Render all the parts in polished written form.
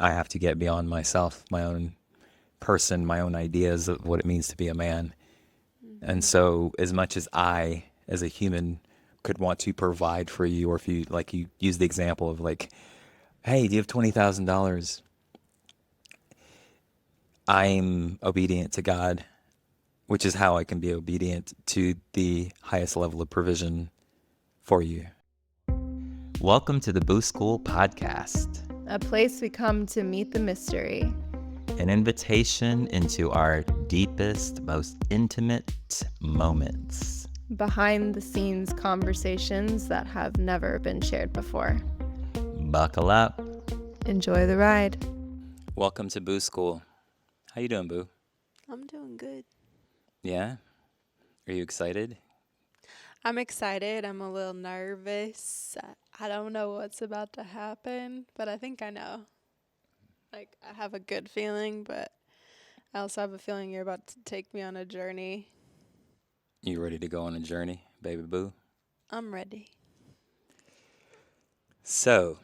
I have to get beyond myself, my own person, my own ideas of what it means to be a man. And so, as much as I, as a human, could want to provide for you, or if you like, you use the example of like, hey, do you have $20,000? I'm obedient to God, which is how I can be obedient to the highest level of provision for you. Welcome to the Boo School Podcast, a place we come to meet the mystery. an invitation into our deepest, most intimate moments. Behind the scenes conversations that have never been shared before. Buckle up. Enjoy the ride. Welcome to Boo School. How you doing, Boo? I'm doing good. Yeah? Are you excited? I'm excited. I'm a little nervous. I don't know what's about to happen, but I think I know. Like, I have a good feeling, but I also have a feeling you're about to take me on a journey. You ready to go on a journey, baby Boo? I'm ready. So,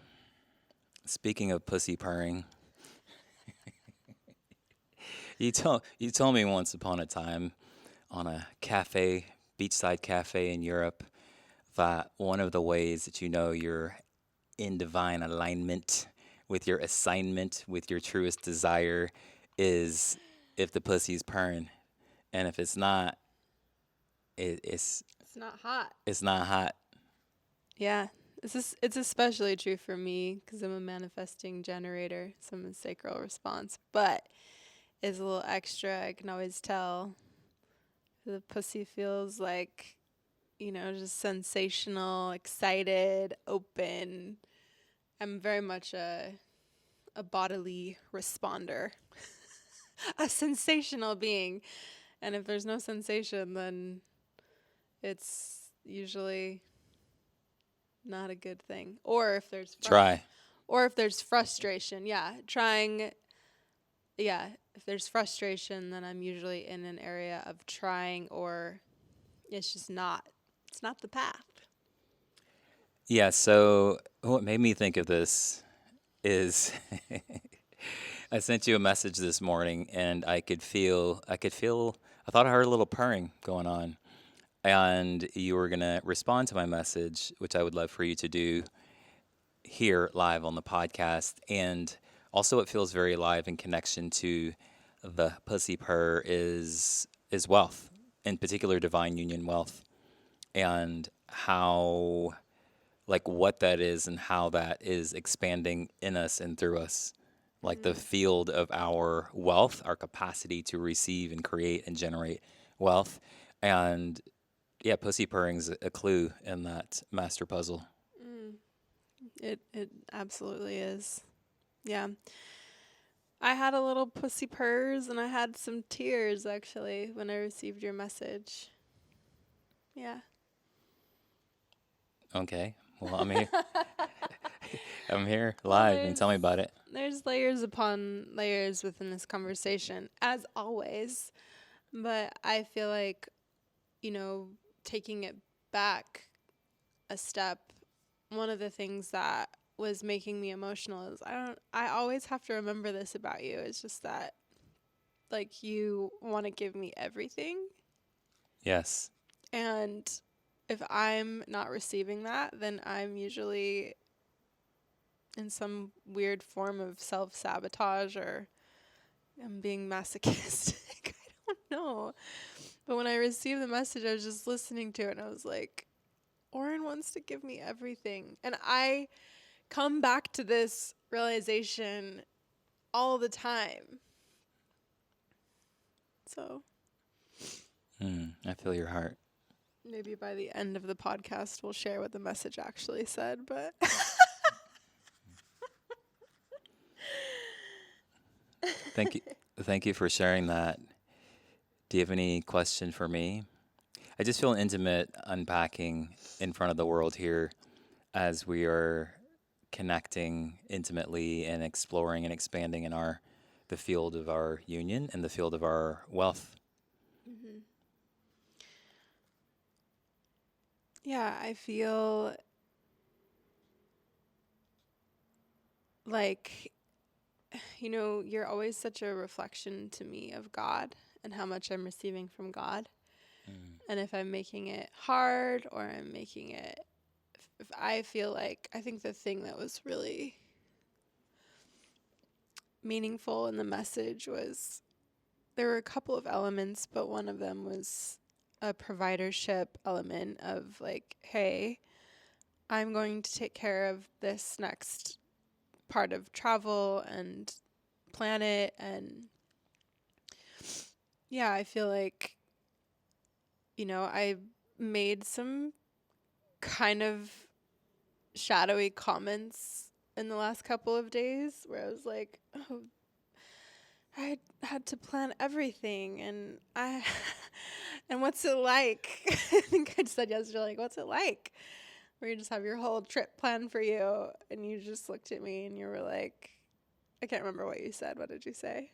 speaking of pussy purring, you told me once upon a time on a cafe, beachside cafe in Europe, that one of the ways that you know you're in divine alignment with your assignment, with your truest desire, is if the pussy's purring, and if it's not, It's not hot. it's not hot. Yeah. It's especially true for me because I'm a manifesting generator, so I'm a sacral response. But it's a little extra. I can always tell the pussy feels like, just sensational, excited, open. I'm very much a bodily responder, a sensational being. And if there's no sensation, then it's usually not a good thing. Or if there's frustration, if there's frustration, then I'm usually in an area of trying, or it's not the path. Yeah, so what made me think of this is I sent you a message this morning and I thought I heard a little purring going on. And you were going to respond to my message, which I would love for you to do here live on the podcast. And also, it feels very live in connection to the pussy purr is wealth, in particular, divine union wealth, and how, like, what that is and how that is expanding in us and through us. Like the field of our wealth, our capacity to receive and create and generate wealth. And yeah, pussy purring's a clue in that master puzzle. It absolutely is. Yeah. I had a little pussy purrs and I had some tears actually when I received your message. Yeah. Okay. Well, I'm here. I'm here live, and tell me about it. There's layers upon layers within this conversation, as always. But I feel like, taking it back a step, one of the things that was making me emotional is I always have to remember this about you. It's just that, like, you want to give me everything. Yes. And if I'm not receiving that, then I'm usually in some weird form of self-sabotage, or I'm being masochistic. I don't know. But when I received the message, I was just listening to it and I was like, Oren wants to give me everything. And I come back to this realization all the time. So I feel your heart. maybe by the end of the podcast, we'll share what the message actually said, but Thank you for sharing that. Do you have any question for me? I just feel intimate unpacking in front of the world here as we are connecting intimately and exploring and expanding in the field of our union and the field of our wealth. yeah, I feel like you're always such a reflection to me of God and how much I'm receiving from God. Mm. And if I'm making it hard or I'm making it, if I feel like, I think the thing that was really meaningful in the message was there were a couple of elements, but one of them was a providership element of like, hey, I'm going to take care of this next part of travel and planet. And yeah, I feel like, I made some kind of shadowy comments in the last couple of days where I was like, oh, I had to plan everything and and what's it like? I think I said yesterday, like, what's it like? Where you just have your whole trip planned for you and you just looked at me and you were like, I can't remember what you said. What did you say?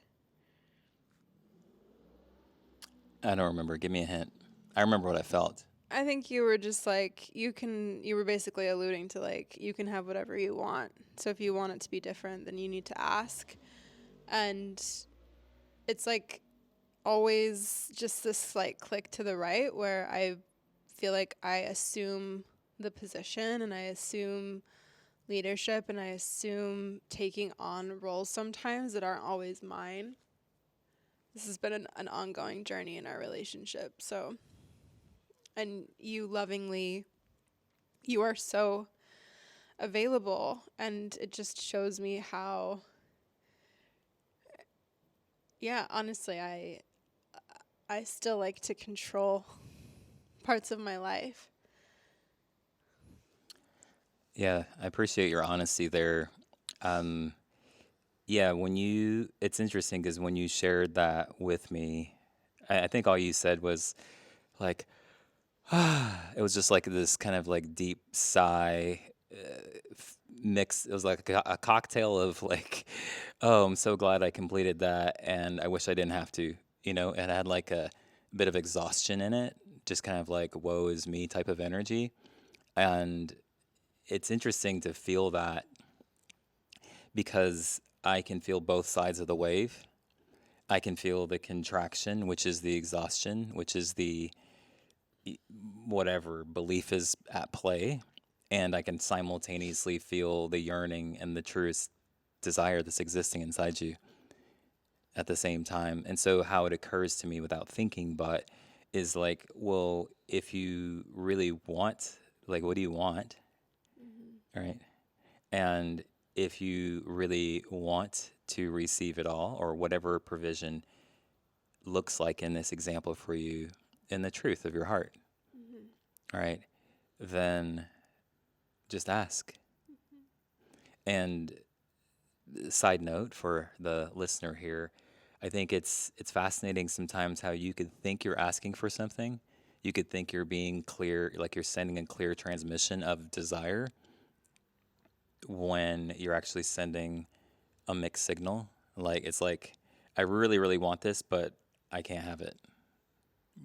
I don't remember. Give me a hint. I remember what I felt. I think you were just like, you were basically alluding to like, you can have whatever you want. So if you want it to be different, then you need to ask. And it's like always just this slight click to the right where I feel like I assume the position and I assume leadership and I assume taking on roles sometimes that aren't always mine. This has been an ongoing journey in our relationship. So, and you lovingly, you are so available, and it just shows me how, yeah, honestly, I still like to control parts of my life. Yeah, I appreciate your honesty there. Um, yeah, it's interesting because when you shared that with me, I think all you said was like, it was just like this kind of like deep sigh mix. It was like a cocktail of like, oh, I'm so glad I completed that, and I wish I didn't have to. It had like a bit of exhaustion in it, just kind of like woe is me type of energy. And it's interesting to feel that because I can feel both sides of the wave. I can feel the contraction, which is the exhaustion, which is the whatever belief is at play. And I can simultaneously feel the yearning and the truest desire that's existing inside you at the same time. And so, how it occurs to me without thinking, but is like, well, if you really want, like, what do you want? Right. And if you really want to receive it all, or whatever provision looks like in this example for you, in the truth of your heart, right, then just ask. And side note for the listener here, I think it's fascinating sometimes how you could think you're asking for something. You could think you're being clear, like you're sending a clear transmission of desire when you're actually sending a mixed signal. Like it's like I really really want this, but I can't have it.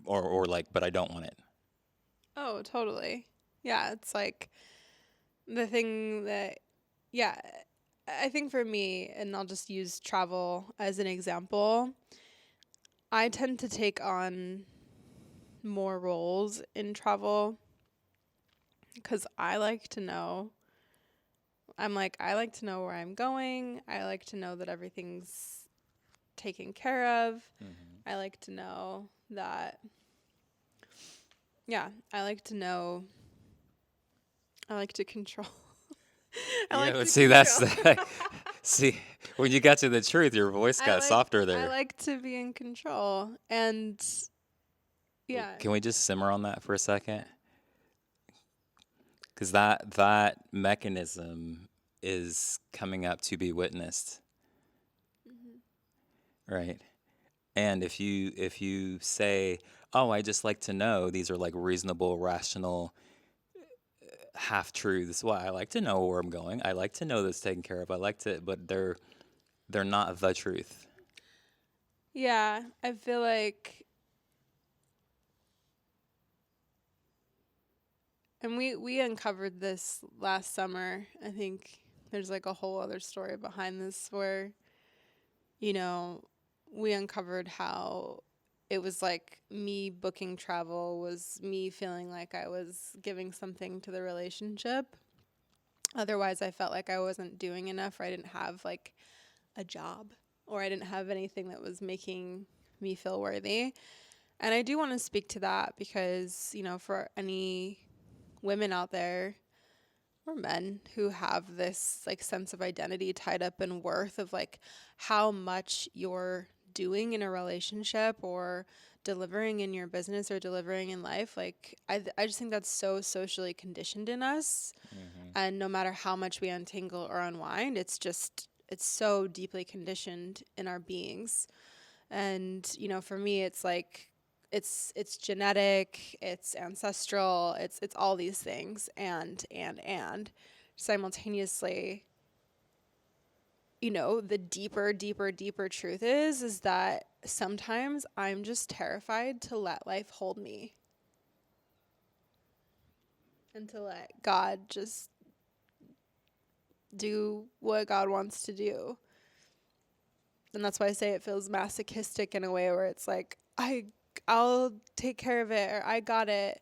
Or like but I don't want it. Oh, totally. Yeah, it's like the thing that, yeah, I think for me, and I'll just use travel as an example, I tend to take on more roles in travel because I like to know. I like to know where I'm going. I like to know that everything's taken care of. I like to know that, yeah, I like to know, I like to control. I Yeah, like but to see that's control. the see when you got to the truth, your voice I got like softer I there. like to be in control. And yeah. Can we just simmer on that for a second? Because that mechanism is coming up to be witnessed, right? And if you say, "Oh, I just like to know," these are like reasonable, rational half truths. Well, I like to know where I'm going. I like to know that's taken care of. I like to, but they're not the truth. Yeah, I feel like, and we uncovered this last summer. I think there's like a whole other story behind this where you know, we uncovered how it was like me booking travel was me feeling like I was giving something to the relationship. Otherwise, I felt like I wasn't doing enough, or I didn't have like a job, or I didn't have anything that was making me feel worthy. And I do want to speak to that because, you know, for any women out there or men who have this like sense of identity tied up in worth of like how much you're doing in a relationship or delivering in your business or delivering in life, like I just think that's so socially conditioned in us. And no matter how much we untangle or unwind, it's so deeply conditioned in our beings. And, you know, for me, it's like, it's genetic, it's ancestral, it's all these things. And simultaneously, you know, the deeper truth is that sometimes I'm just terrified to let life hold me and to let God just do what God wants to do. And that's why I say it feels masochistic in a way where it's like, I'll take care of it, or I got it.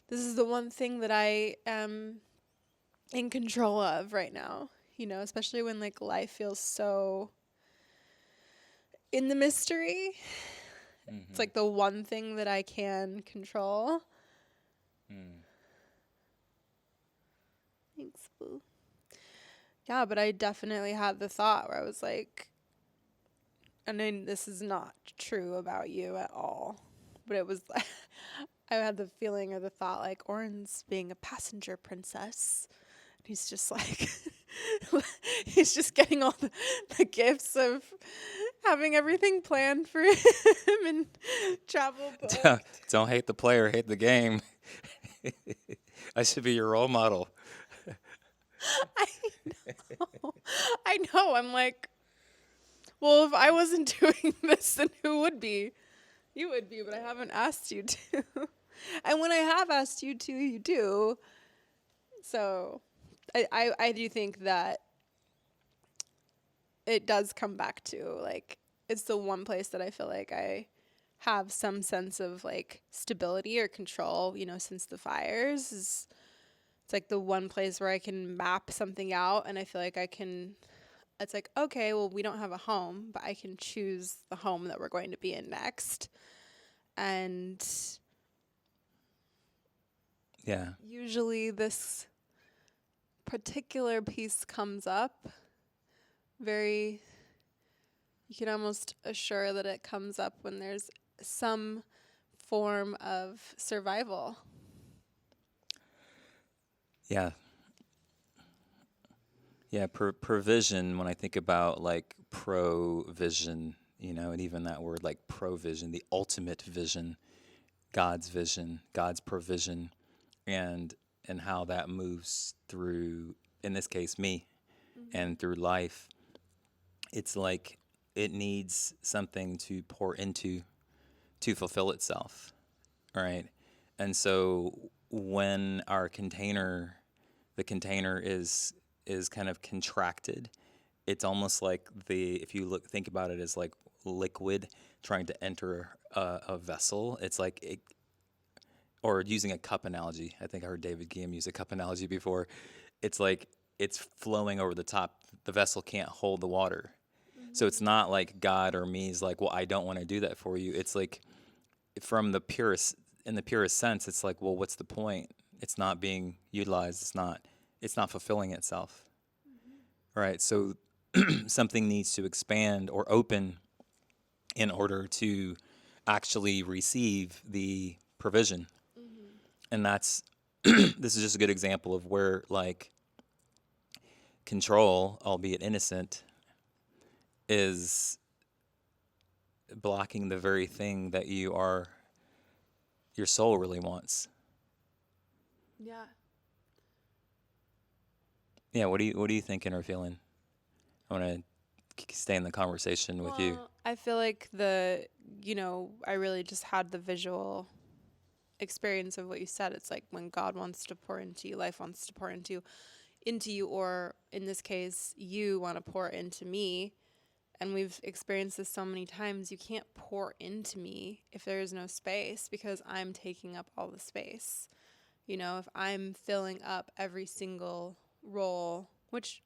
This is the one thing that I am in control of right now, you know, especially when like life feels so in the mystery. It's like the one thing that I can control. Thanks, boo. Yeah, but I definitely had the thought where I was like, and then this is not true about you at all, but it was like, I had the feeling or the thought like Oren's being a passenger princess. And he's just like, he's just getting all the gifts of having everything planned for him and travel booked. Don't hate the player, hate the game. I should be your role model. I know. I know. I'm like, well, if I wasn't doing this, then who would be? You would be, but I haven't asked you to. And when I have asked you to, you do. So I do think that it does come back to, like, it's the one place that I feel like I have some sense of, like, stability or control, you know, since the fires. It's like the one place where I can map something out and I feel like I can, it's like, okay, well, we don't have a home, but I can choose the home that we're going to be in next. And Yeah. usually this particular piece comes up very, you can almost assure that it comes up when there's some form of survival. Yeah. Yeah, provision, when I think about like provision, you know, and even that word like provision, the ultimate vision, God's provision, and how that moves through, in this case, me, and through life. It's like it needs something to pour into to fulfill itself, right? And so when the container is kind of contracted, it's almost like if you think about it as like liquid trying to enter a vessel. It's like or using a cup analogy. I think I heard David Guillaume use a cup analogy before. It's like it's flowing over the top. The vessel can't hold the water. So it's not like God or me is like, well, I don't want to do that for you. It's like from in the purest sense, it's like, well, what's the point? It's not being utilized. It's not fulfilling itself. Right. So something needs to expand or open in order to actually receive the provision. And that's this is just a good example of where like control, albeit innocent, is blocking the very thing that your soul really wants. Yeah. Yeah, what are you thinking or feeling? I want to stay in the conversation with you. Well, I feel like I really just had the visual experience of what you said. It's like when God wants to pour into you, life wants to pour into you, or in this case, you want to pour into me. And we've experienced this so many times. You can't pour into me if there is no space because I'm taking up all the space. You know, if I'm filling up every single role, which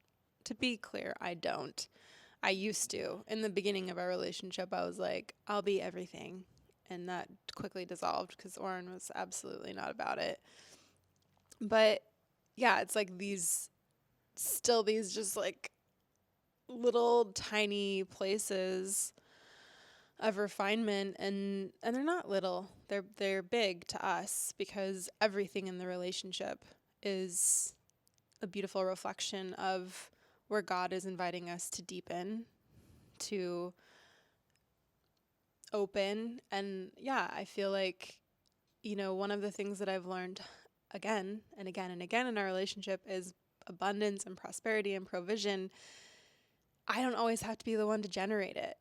to be clear, I don't. I used to. In the beginning of our relationship, I was like, I'll be everything. And that quickly dissolved because Oren was absolutely not about it. But yeah, it's like these, still these just like little tiny places of refinement, and they're not little. They're big to us because everything in the relationship is a beautiful reflection of where God is inviting us to deepen, to open. And yeah, I feel like, you know, one of the things that I've learned again and again and again in our relationship is abundance and prosperity and provision. I don't always have to be the one to generate it.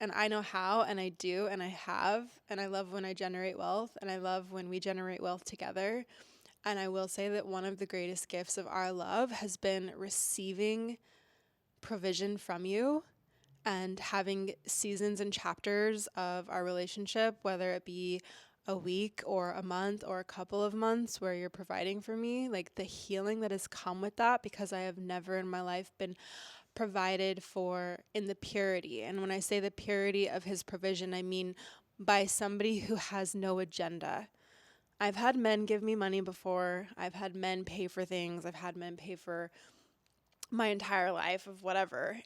And I know how, and I do, and I have, and I love when I generate wealth, and I love when we generate wealth together. And I will say that one of the greatest gifts of our love has been receiving provision from you and having seasons and chapters of our relationship, whether it be a week or a month or a couple of months where you're providing for me, like the healing that has come with that, because I have never in my life been provided for in the purity. And when I say the purity of his provision, I mean by somebody who has no agenda. I've had men give me money before. I've had men pay for things. I've had men pay for my entire life of whatever.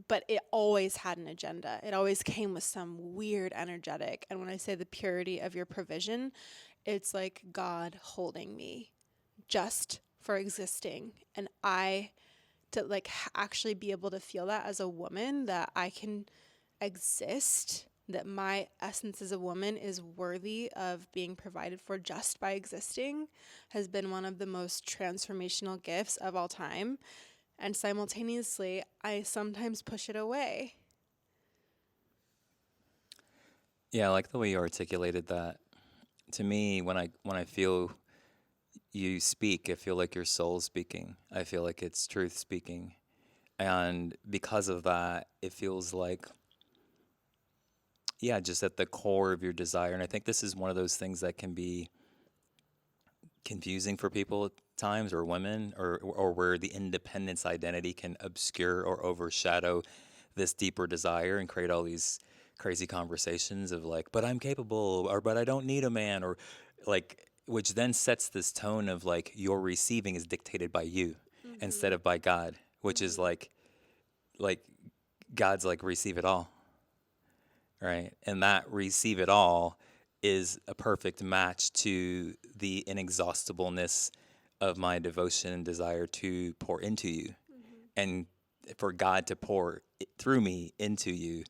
But it always had an agenda. It always came with some weird energetic. And when I say the purity of your provision, it's like God holding me just for existing. And I to like actually be able to feel that as a woman, that I can exist, that my essence as a woman is worthy of being provided for just by existing, has been one of the most transformational gifts of all time. And simultaneously, I sometimes push it away. Yeah, I like the way you articulated that. To me, when I feel you speak, I feel like your soul speaking. I feel like it's truth speaking. And because of that, it feels like, yeah, just at the core of your desire. And I think this is one of those things that can be confusing for people at times, or women, or where the independence identity can obscure or overshadow this deeper desire and create all these crazy conversations of like, but I'm capable, or but I don't need a man, or like, which then sets this tone of like your receiving is dictated by you instead Mm-hmm. of by God, which is Mm-hmm. like God's like receive it all, right? And that receive it all is a perfect match to the inexhaustibleness of my devotion and desire to pour into you. Mm-hmm. And for God to pour through me into you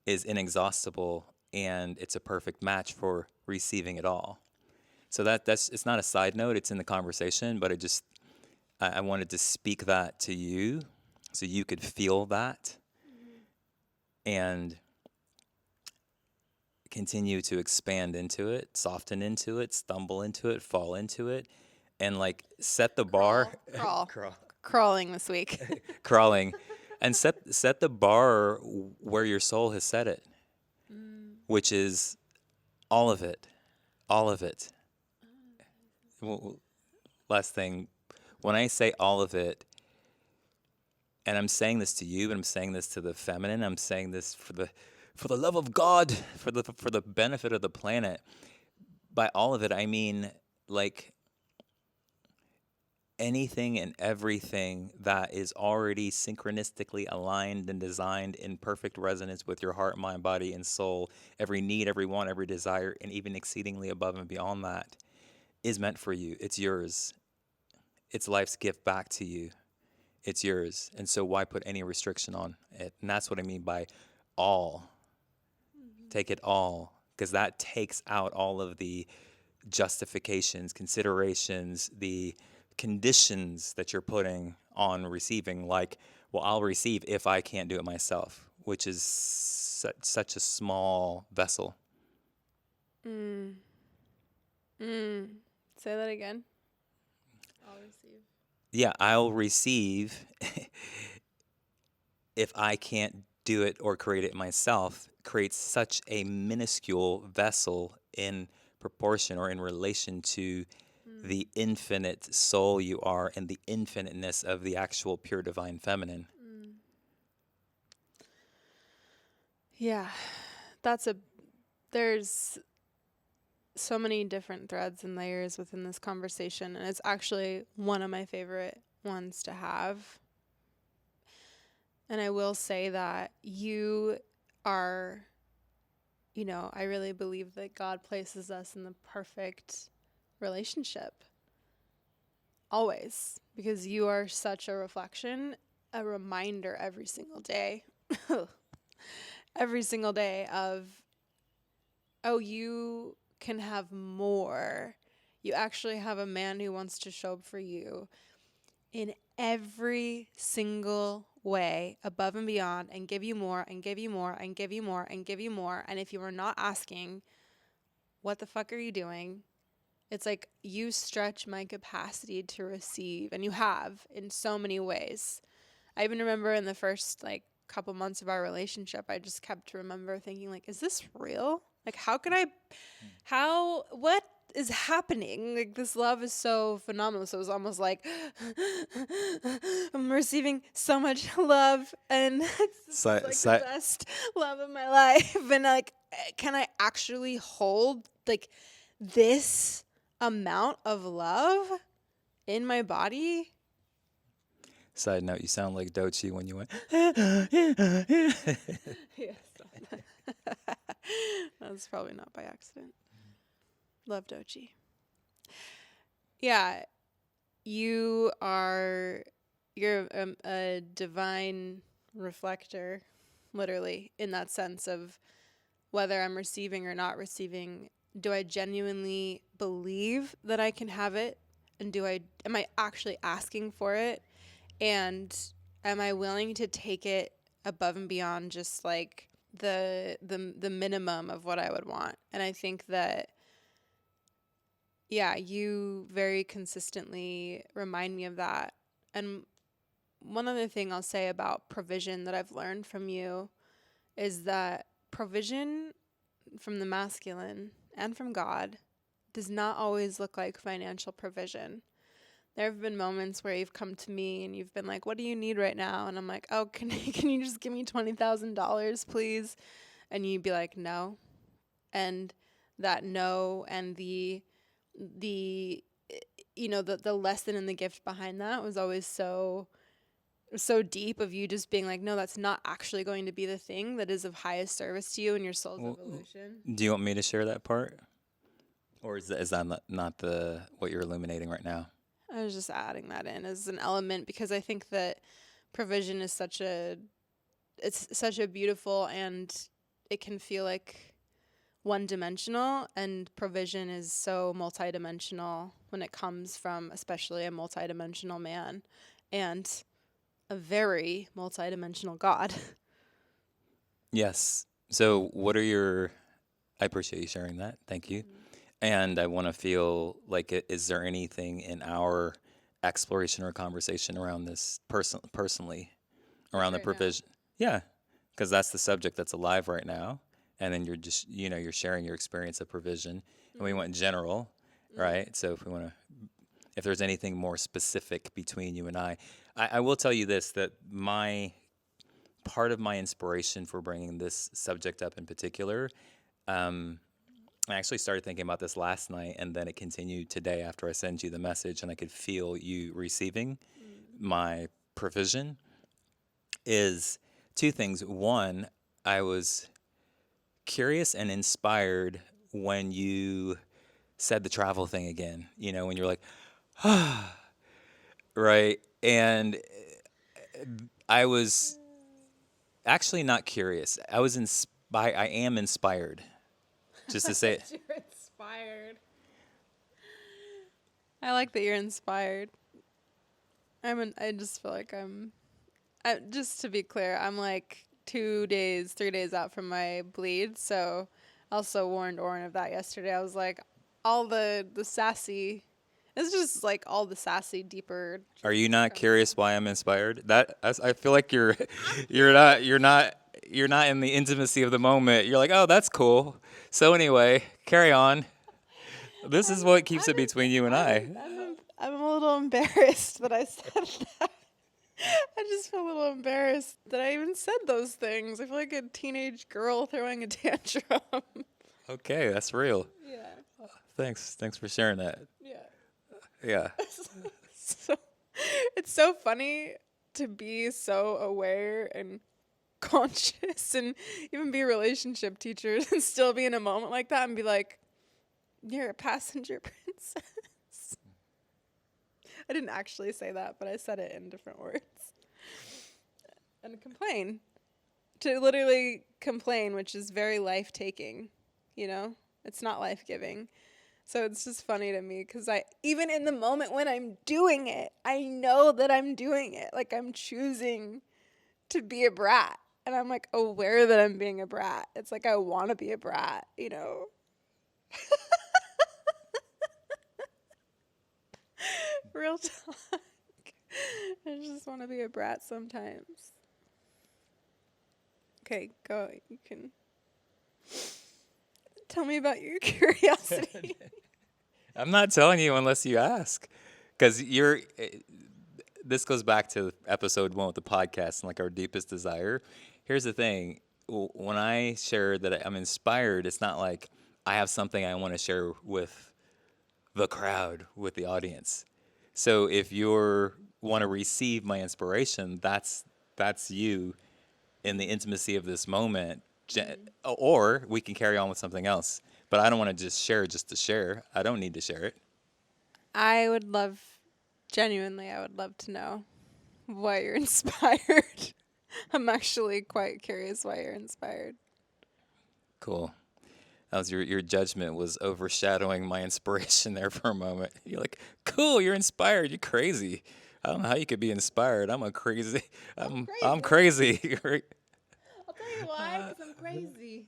is inexhaustible, and it's a perfect match for receiving it all. So that's it's not a side note, it's in the conversation, but I wanted to speak that to you so you could feel that and continue to expand into it, soften into it, stumble into it, fall into it, and like set the bar, Crawl. crawl, Crawling this week. crawling, and set the bar where your soul has set it, Mm. which is all of it, all of it. Last thing, when I say all of it, and I'm saying this to you, and I'm saying this to the feminine, I'm saying this for the love of God, for the benefit of the planet. By all of it, I mean like anything and everything that is already synchronistically aligned and designed in perfect resonance with your heart, mind, body, and soul. Every need, every want, every desire, and even exceedingly above and beyond that is meant for you. It's yours. It's life's gift back to you. It's yours. And so why put any restriction on it? And that's what I mean by all. Mm-hmm. Take it all, because that takes out all of the justifications, considerations, the conditions that you're putting on receiving, like, well, I'll receive if I can't do it myself, which is such a small vessel. Mm. Mm. Say that again. I'll receive. Yeah, I'll receive if I can't do it or create it myself creates such a minuscule vessel in proportion or in relation to Mm. the infinite soul you are and the infiniteness of the actual pure divine feminine. Mm. Yeah, that's a there's so many different threads and layers within this conversation, and it's actually one of my favorite ones to have. And I will say that you are, I really believe that God places us in the perfect relationship always, because you are such a reflection, a reminder every single day, every single day of, oh, you can have more. You actually have a man who wants to show up for you in every single way, above and beyond, and give you more and give you more and give you more and give you more. And if you are not asking, what the fuck are you doing? It's like you stretch my capacity to receive, and you have in so many ways. I even remember in the first like couple months of our relationship, I just kept to remember thinking like, is this real? Like, what is happening? Like, this love is so phenomenal. So it was almost like I'm receiving so much love, and this is like the best love of my life. And like, can I actually hold like this amount of love in my body? Side note, you sound like Dochi when you went. Yes. That's probably not by accident. Love Dochi. Yeah, you're a divine reflector, literally, in that sense of whether I'm receiving or not receiving. Do I genuinely believe that I can have it? And am I actually asking for it? And am I willing to take it above and beyond just like the minimum of what I would want? And I think that, yeah, you very consistently remind me of that. And one other thing I'll say about provision that I've learned from you is that provision from the masculine and from God does not always look like financial provision. There have been moments where you've come to me and you've been like, what do you need right now? And I'm like, oh, can you just give me $20,000, please? And you'd be like, no. And that no and the the lesson and the gift behind that was always so deep, of you just being like, no, that's not actually going to be the thing that is of highest service to you in your soul's evolution. Do you want me to share that part? Or is that not what you're illuminating right now? I was just adding that in as an element because I think that provision is such a beautiful, and it can feel like one-dimensional, and provision is so multidimensional when it comes from especially a multidimensional man and a very multidimensional God. Yes. So I appreciate you sharing that. Thank you. And I want to feel like, is there anything in our exploration or conversation around this personally, around the Right now. provision? Yeah, because that's the subject that's alive right now. And then you're just, you're sharing your experience of provision. And we went general, right? So if there's anything more specific between you and I will tell you this, that part of my inspiration for bringing this subject up in particular, I actually started thinking about this last night, and then it continued today after I sent you the message, and I could feel you receiving my provision, is two things. One, I was curious and inspired when you said the travel thing again, when you're like, right? And I was actually not curious. I am inspired. Just to say it. You're inspired. I like that you're inspired. I just feel like just to be clear, I'm like 3 days out from my bleed. So I also warned Oren of that yesterday. I was like, all the sassy, it's just like all the sassy, deeper. Are you not curious why I'm inspired? I feel like you're not. you're not in the intimacy of the moment. You're like, oh, that's cool. So anyway, carry on. This is what keeps it between you and I. I'm a little embarrassed that I said that. I just feel a little embarrassed that I even said those things. I feel like a teenage girl throwing a tantrum. Okay, that's real. Yeah. Thanks for sharing that. Yeah. Yeah. So it's so funny to be so aware and conscious and even be relationship teachers and still be in a moment like that and be like, you're a passenger princess. I didn't actually say that, but I said it in different words. And complain. To literally complain, which is very life-taking, you know? It's not life-giving. So it's just funny to me because even in the moment when I'm doing it, I know that I'm doing it. Like I'm choosing to be a brat. And I'm like aware that I'm being a brat. It's like I want to be a brat, you know? Real talk. I just want to be a brat sometimes. Okay, go. You can tell me about your curiosity. I'm not telling you unless you ask. Because this goes back to episode 1 with the podcast and like our deepest desire. Here's the thing. When I share that I'm inspired, it's not like I have something I want to share with the crowd, with the audience. So if you want to receive my inspiration, that's you in the intimacy of this moment. Or we can carry on with something else. But I don't want to just share just to share. I don't need to share it. I would love to know why you're inspired. I'm actually quite curious why you're inspired. Cool. That was your judgment was overshadowing my inspiration there for a moment. You're like, cool, you're inspired. You're crazy. I don't know how you could be inspired. I'm crazy. I'm crazy. I'll tell you why, because I'm crazy.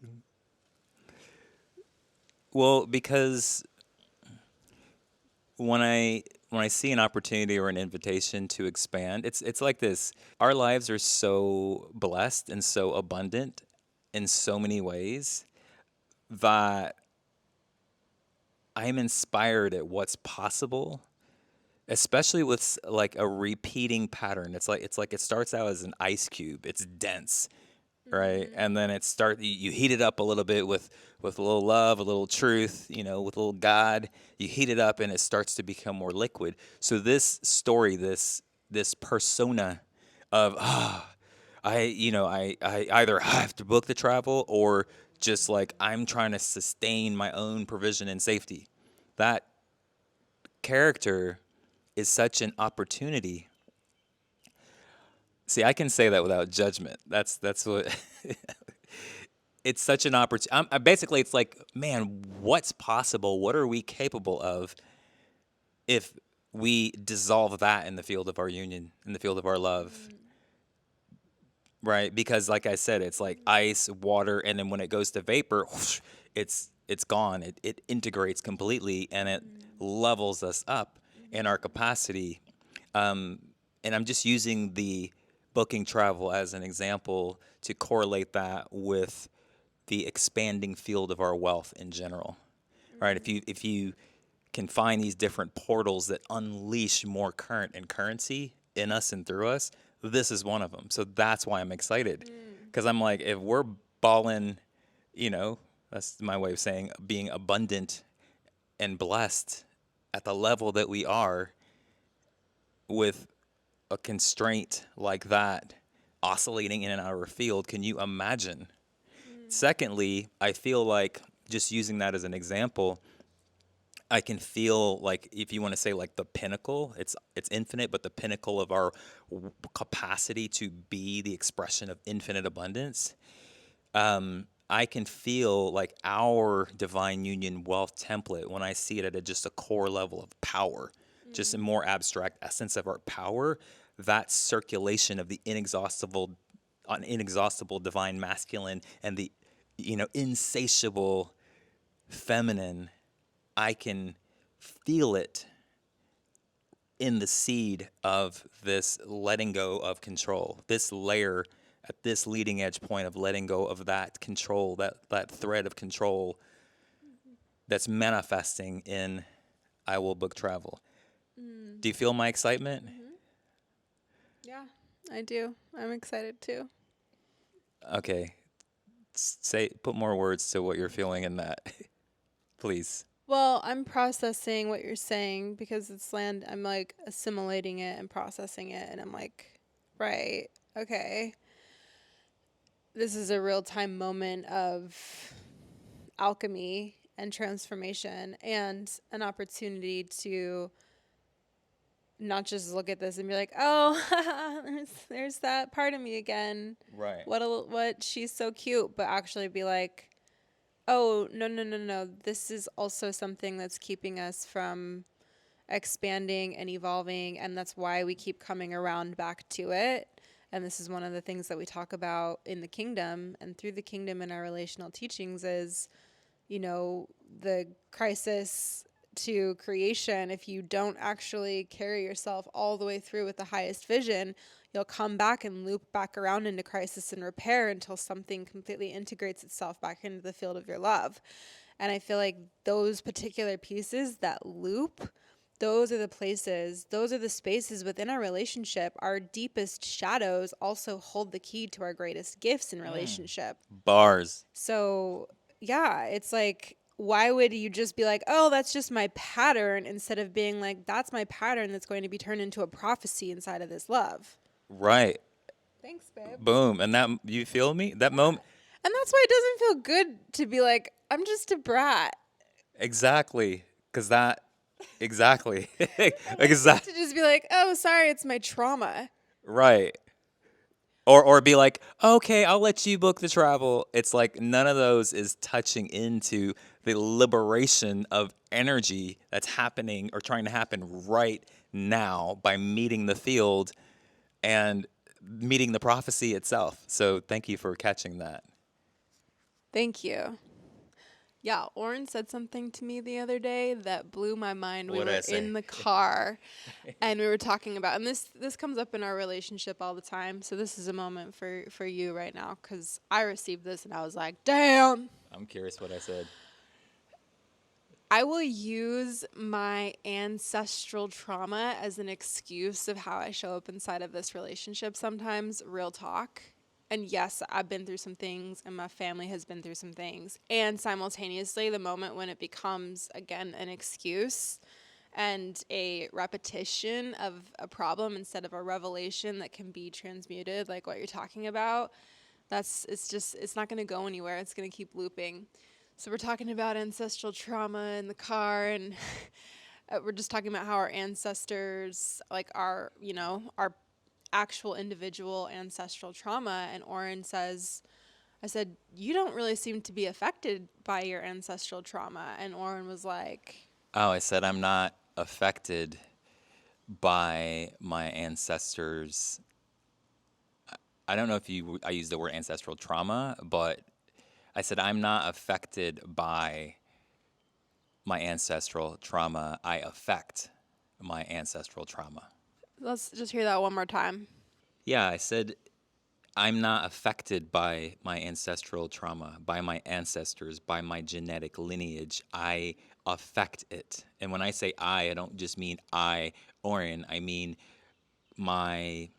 Well, because when I see an opportunity or an invitation to expand, it's like this. Our lives are so blessed and so abundant in so many ways that I'm inspired at what's possible, especially with like a repeating pattern. It's like it starts out as an ice cube. It's dense, right? And then you heat it up a little bit with a little love, a little truth, with a little God. You heat it up and it starts to become more liquid. So this story, this persona of I either have to book the travel or just like I'm trying to sustain my own provision and safety. That character is such an opportunity. See, I can say that without judgment. That's what it's such an opportunity. Basically, it's like, man, what's possible? What are we capable of if we dissolve that in the field of our union, in the field of our love? Right? Because like I said, it's like ice, water, and then when it goes to vapor, whoosh, it's gone. It integrates completely and it levels us up in our capacity. And I'm just using the booking travel as an example to correlate that with the expanding field of our wealth in general. Right? If you can find these different portals that unleash more current and currency in us and through us, this is one of them. So that's why I'm excited. Because I'm like, if we're balling, that's my way of saying being abundant and blessed at the level that we are with a constraint like that oscillating in and out of our field, can you imagine? Secondly, I feel like just using that as an example, I can feel like if you want to say like the pinnacle, it's infinite, but the pinnacle of our capacity to be the expression of infinite abundance. I can feel like our divine union wealth template when I see it at just a core level of power, just a more abstract essence of our power. That circulation of the inexhaustible divine masculine and the insatiable feminine. I can feel it in the seed of this letting go of control, this layer at this leading edge point of letting go of that control, that thread of control that's manifesting in I will book travel. Mm. Do you feel my excitement? Mm-hmm. Yeah, I do. I'm excited too. Okay. Put more words to what you're feeling in that, please. Well, I'm processing what you're saying because I'm like assimilating it and processing it, and I'm like, right, okay. This is a real time moment of alchemy and transformation and an opportunity to not just look at this and be like, oh, there's that part of me again. Right. What she's so cute, but actually be like, oh, no. This is also something that's keeping us from expanding and evolving, and that's why we keep coming around back to it. And this is one of the things that we talk about in the kingdom and through the kingdom in our relational teachings is, the crisis to creation. If you don't actually carry yourself all the way through with the highest vision, you'll come back and loop back around into crisis and repair until something completely integrates itself back into the field of your love. And I feel like those particular pieces, that loop, those are the spaces within our relationship. Our deepest shadows also hold the key to our greatest gifts in relationship. Bars. So, yeah, it's like, why would you just be like, oh, that's just my pattern, instead of being like, that's my pattern that's going to be turned into a prophecy inside of this love? Right. Thanks, babe. Boom. And that, you feel me? That moment. And that's why it doesn't feel good to be like, I'm just a brat. Exactly. Exactly. To just be like, oh, sorry, it's my trauma. Right. Or be like, okay, I'll let you book the travel. It's like none of those is touching into the liberation of energy that's happening or trying to happen right now by meeting the field and meeting the prophecy itself. So thank you for catching that. Thank you. Yeah, Oren said something to me the other day that blew my mind. We What'd I were say? in the car and we were talking about, and this comes up in our relationship all the time. So this is a moment for you right now, because I received this and I was like, damn. I'm curious what I said. I will use my ancestral trauma as an excuse of how I show up inside of this relationship sometimes, real talk. And yes, I've been through some things and my family has been through some things. And simultaneously, the moment when it becomes, again, an excuse and a repetition of a problem instead of a revelation that can be transmuted, like what you're talking about, it's not going to go anywhere. It's going to keep looping. So we're talking about ancestral trauma in the car, and we're just talking about how our ancestors, like our actual individual ancestral trauma. And Oren says, I said, you don't really seem to be affected by your ancestral trauma. And Oren was like, Oh, I said I'm not affected by my ancestors. I don't know if I used the word ancestral trauma, but I said I'm not affected by my ancestral trauma. I affect my ancestral trauma. let's just hear that one more time. Yeah, I said I'm not affected by my ancestral trauma, by my ancestors, by my genetic lineage. I affect it. And when I say I don't just mean I, Oren, I mean my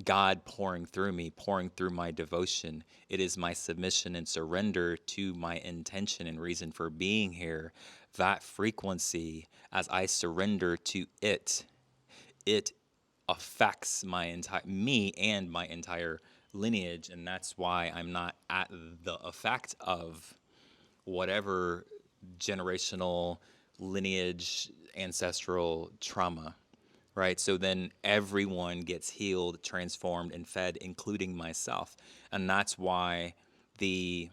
God pouring through me, pouring through my devotion. It is my submission and surrender to my intention and reason for being here. That frequency, as I surrender to it, it affects me and my entire lineage, and that's why I'm not at the effect of whatever generational lineage ancestral trauma, right? So then everyone gets healed, transformed, and fed, including myself. And that's why the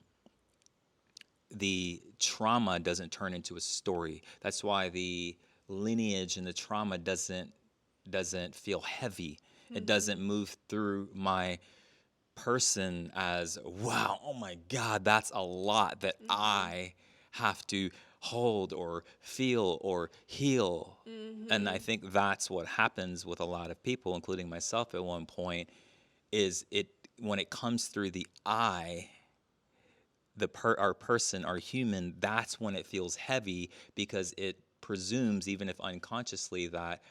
trauma doesn't turn into a story. That's why the lineage and the trauma doesn't feel heavy. It doesn't move through my person as, wow, oh my God, that's a lot that I have to hold or feel or heal. And I think that's what happens with a lot of people, including myself at one point, is it when it comes through the I, our person, our human, that's when it feels heavy, because it presumes, even if unconsciously, that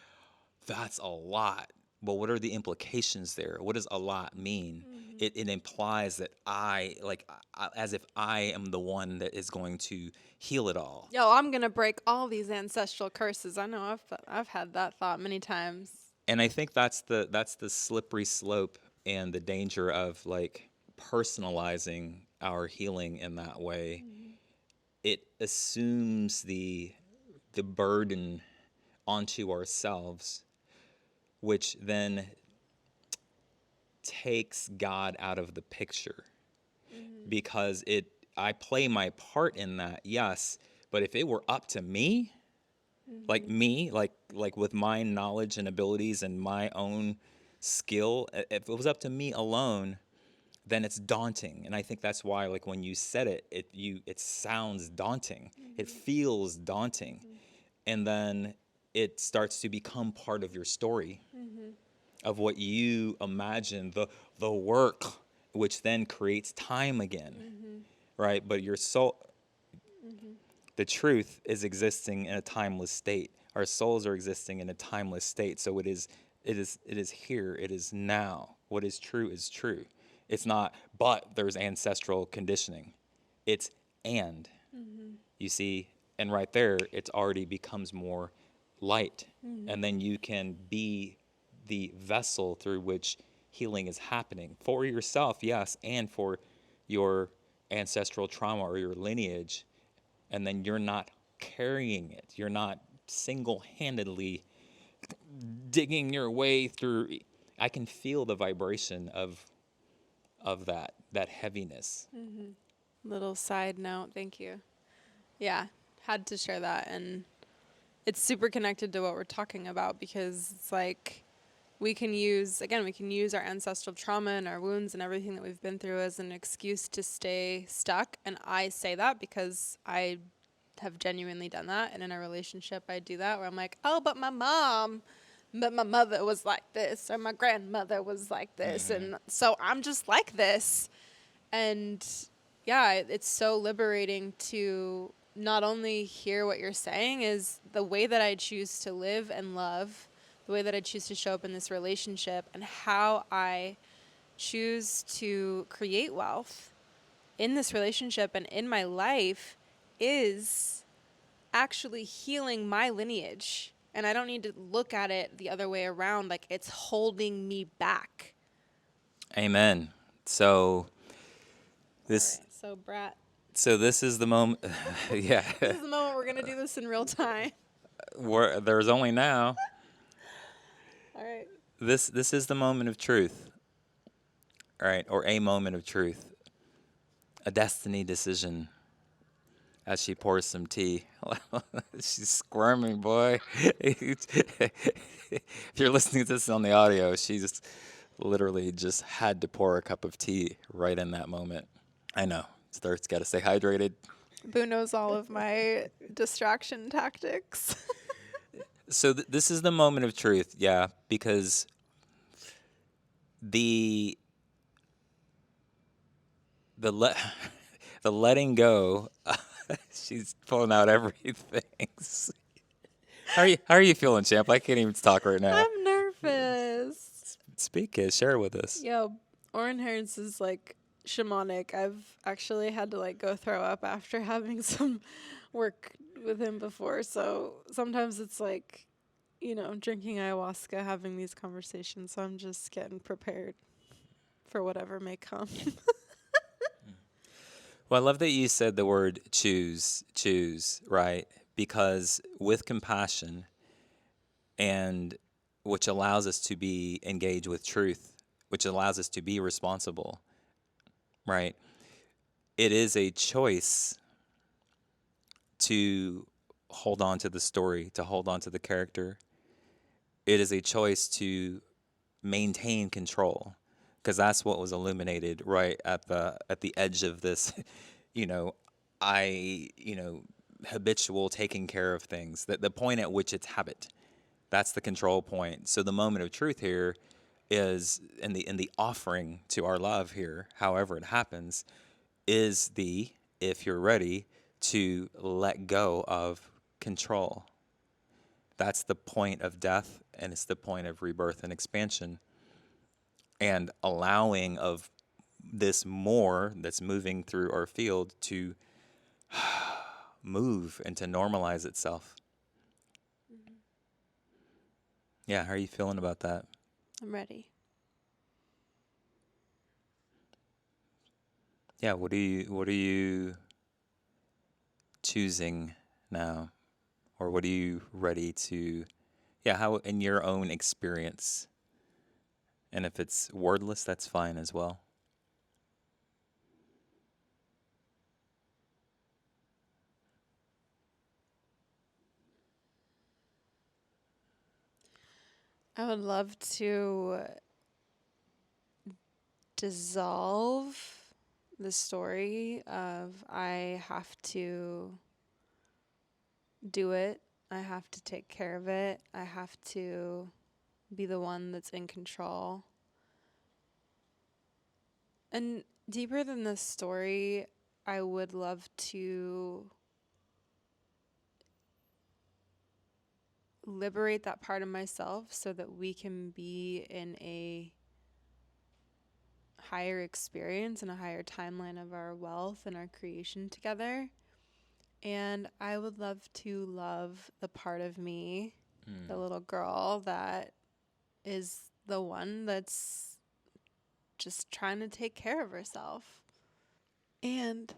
that's a lot. Well, what are the implications there? What does a lot mean? It implies that as if I am the one that is going to heal it all. Yo, I'm gonna break all these ancestral curses. I know I've had that thought many times. And I think that's the slippery slope and the danger of like personalizing our healing in that way. It assumes the burden onto ourselves, which then takes God out of the picture, because I play my part in that, yes, but if it were up to me, like with my knowledge and abilities and my own skill, if it was up to me alone, then it's daunting. And I think that's why, like, when you said it sounds daunting. It feels daunting. And then it starts to become part of your story, of what you imagine, the work, which then creates time again, right? But your soul, the truth is existing in a timeless state. Our souls are existing in a timeless state. So it is here. It is now. What is true is true. It's not, but there's ancestral conditioning. It's and. You see, and right there, it already becomes more light. And then you can be the vessel through which healing is happening for yourself, yes, and for your ancestral trauma or your lineage. And then you're not carrying it. You're not single-handedly digging your way through. I can feel the vibration of that heaviness. Little side note, thank you. Yeah, had to share that, and it's super connected to what we're talking about, because it's like we can use our ancestral trauma and our wounds and everything that we've been through as an excuse to stay stuck. And I say that because I have genuinely done that. And in a relationship, I do that where I'm like, oh, but my mother was like this, or my grandmother was like this. And so I'm just like this. And yeah, it's so liberating to not only hear what you're saying, is the way that I choose to live and love, the way that I choose to show up in this relationship, and how I choose to create wealth in this relationship and in my life is actually healing my lineage. And I don't need to look at it the other way around, like it's holding me back. Amen. So this. Right, so Brat, So this is the moment. Yeah. this is the moment we're gonna do this in real time. There's only now. All right. This is the moment of truth, right? Or a moment of truth, a destiny decision. As she pours some tea, she's squirming, boy. If you're listening to this on the audio, she's literally just had to pour a cup of tea right in that moment. I know. Start's got to stay hydrated. Boo knows all of my distraction tactics. So this is the moment of truth, yeah, because the the letting go. She's pulling out everything. How are you feeling, champ? I can't even talk right now. I'm nervous. Speak it. Share it with us. Yo, Oren Harris is like shamanic. I've actually had to like go throw up after having some work with him before. So sometimes it's like, drinking ayahuasca, having these conversations. So I'm just getting prepared for whatever may come. Well, I love that you said the word choose, right? Because with compassion, and which allows us to be engaged with truth, which allows us to be responsible, right? It is a choice to hold on to the story, to hold on to the character. It is a choice to maintain control, because that's what was illuminated right at the edge of this, habitual taking care of things. The point at which it's habit, that's the control point. So the moment of truth here, is in the offering to our love here, however it happens, is the if you're ready to let go of control. That's the point of death, and it's the point of rebirth and expansion, and allowing of this more that's moving through our field to move and to normalize itself. Mhm. Yeah, how are you feeling about that? I'm ready. Yeah, what are you choosing now? Or what are you ready to, yeah, how in your own experience? And if it's wordless, that's fine as well. I would love to dissolve the story of I have to do it, I have to take care of it, I have to be the one that's in control. And deeper than the story, I would love to liberate that part of myself so that we can be in a higher experience and a higher timeline of our wealth and our creation together. And I would love to love the part of me, the little girl that is the one that's just trying to take care of herself. And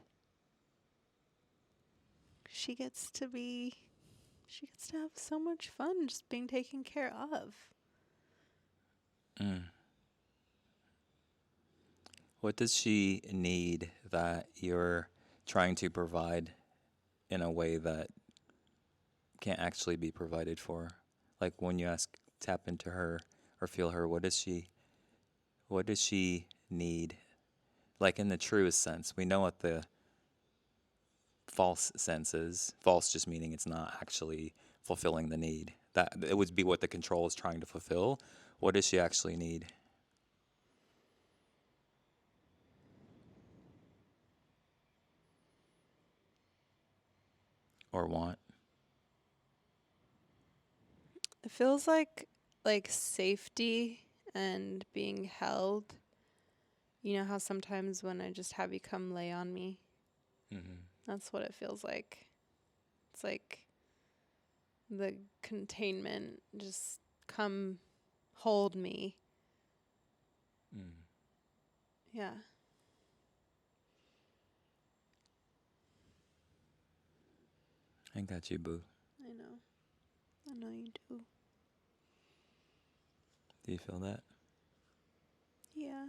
she gets to be, she gets to have so much fun just being taken care of. Mm. What does she need that you're trying to provide in a way that can't actually be provided for? Like when you ask, tap into her or feel her, what does she need? Like in the truest sense, we know what the false sense is. False just meaning it's not actually fulfilling the need. That it would be what the control is trying to fulfill. What does she actually need or want? It feels like safety and being held. You know how sometimes when I just have you come lay on me, Mm-hmm. that's what it feels like. It's like the containment, just come hold me. Mm. Yeah. I got you, boo. I know. I know you do. Do you feel that? Yeah.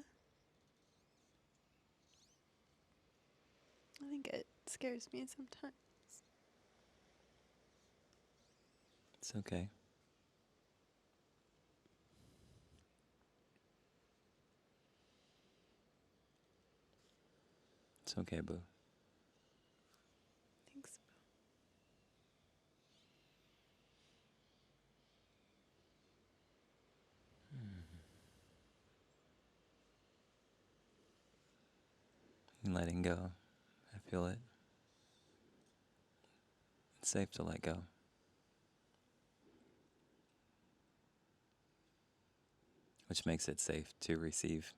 I think it scares me sometimes. It's okay. It's okay, boo. Thanks. And letting go. I feel it. It's safe to let go. Which makes it safe to receive.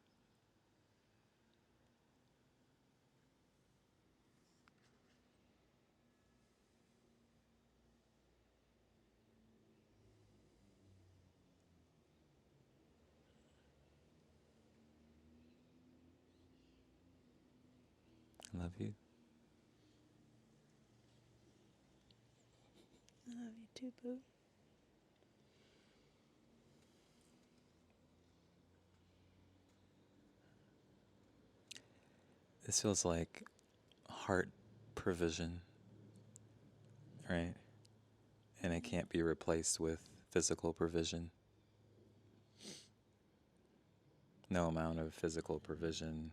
I love you. I love you too, boo. This feels like heart provision, right? And it can't be replaced with physical provision. No amount of physical provision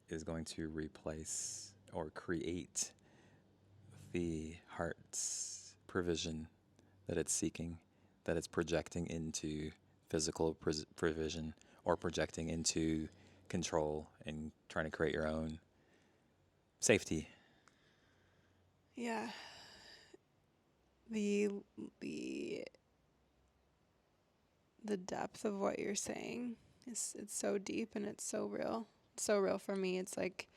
is going to replace or create the heart's provision that it's seeking, that it's projecting into physical provision or projecting into control and trying to create your own safety. Yeah. The the the depth of what you're saying is, it's so deep and it's so real. It's so real for me. It's like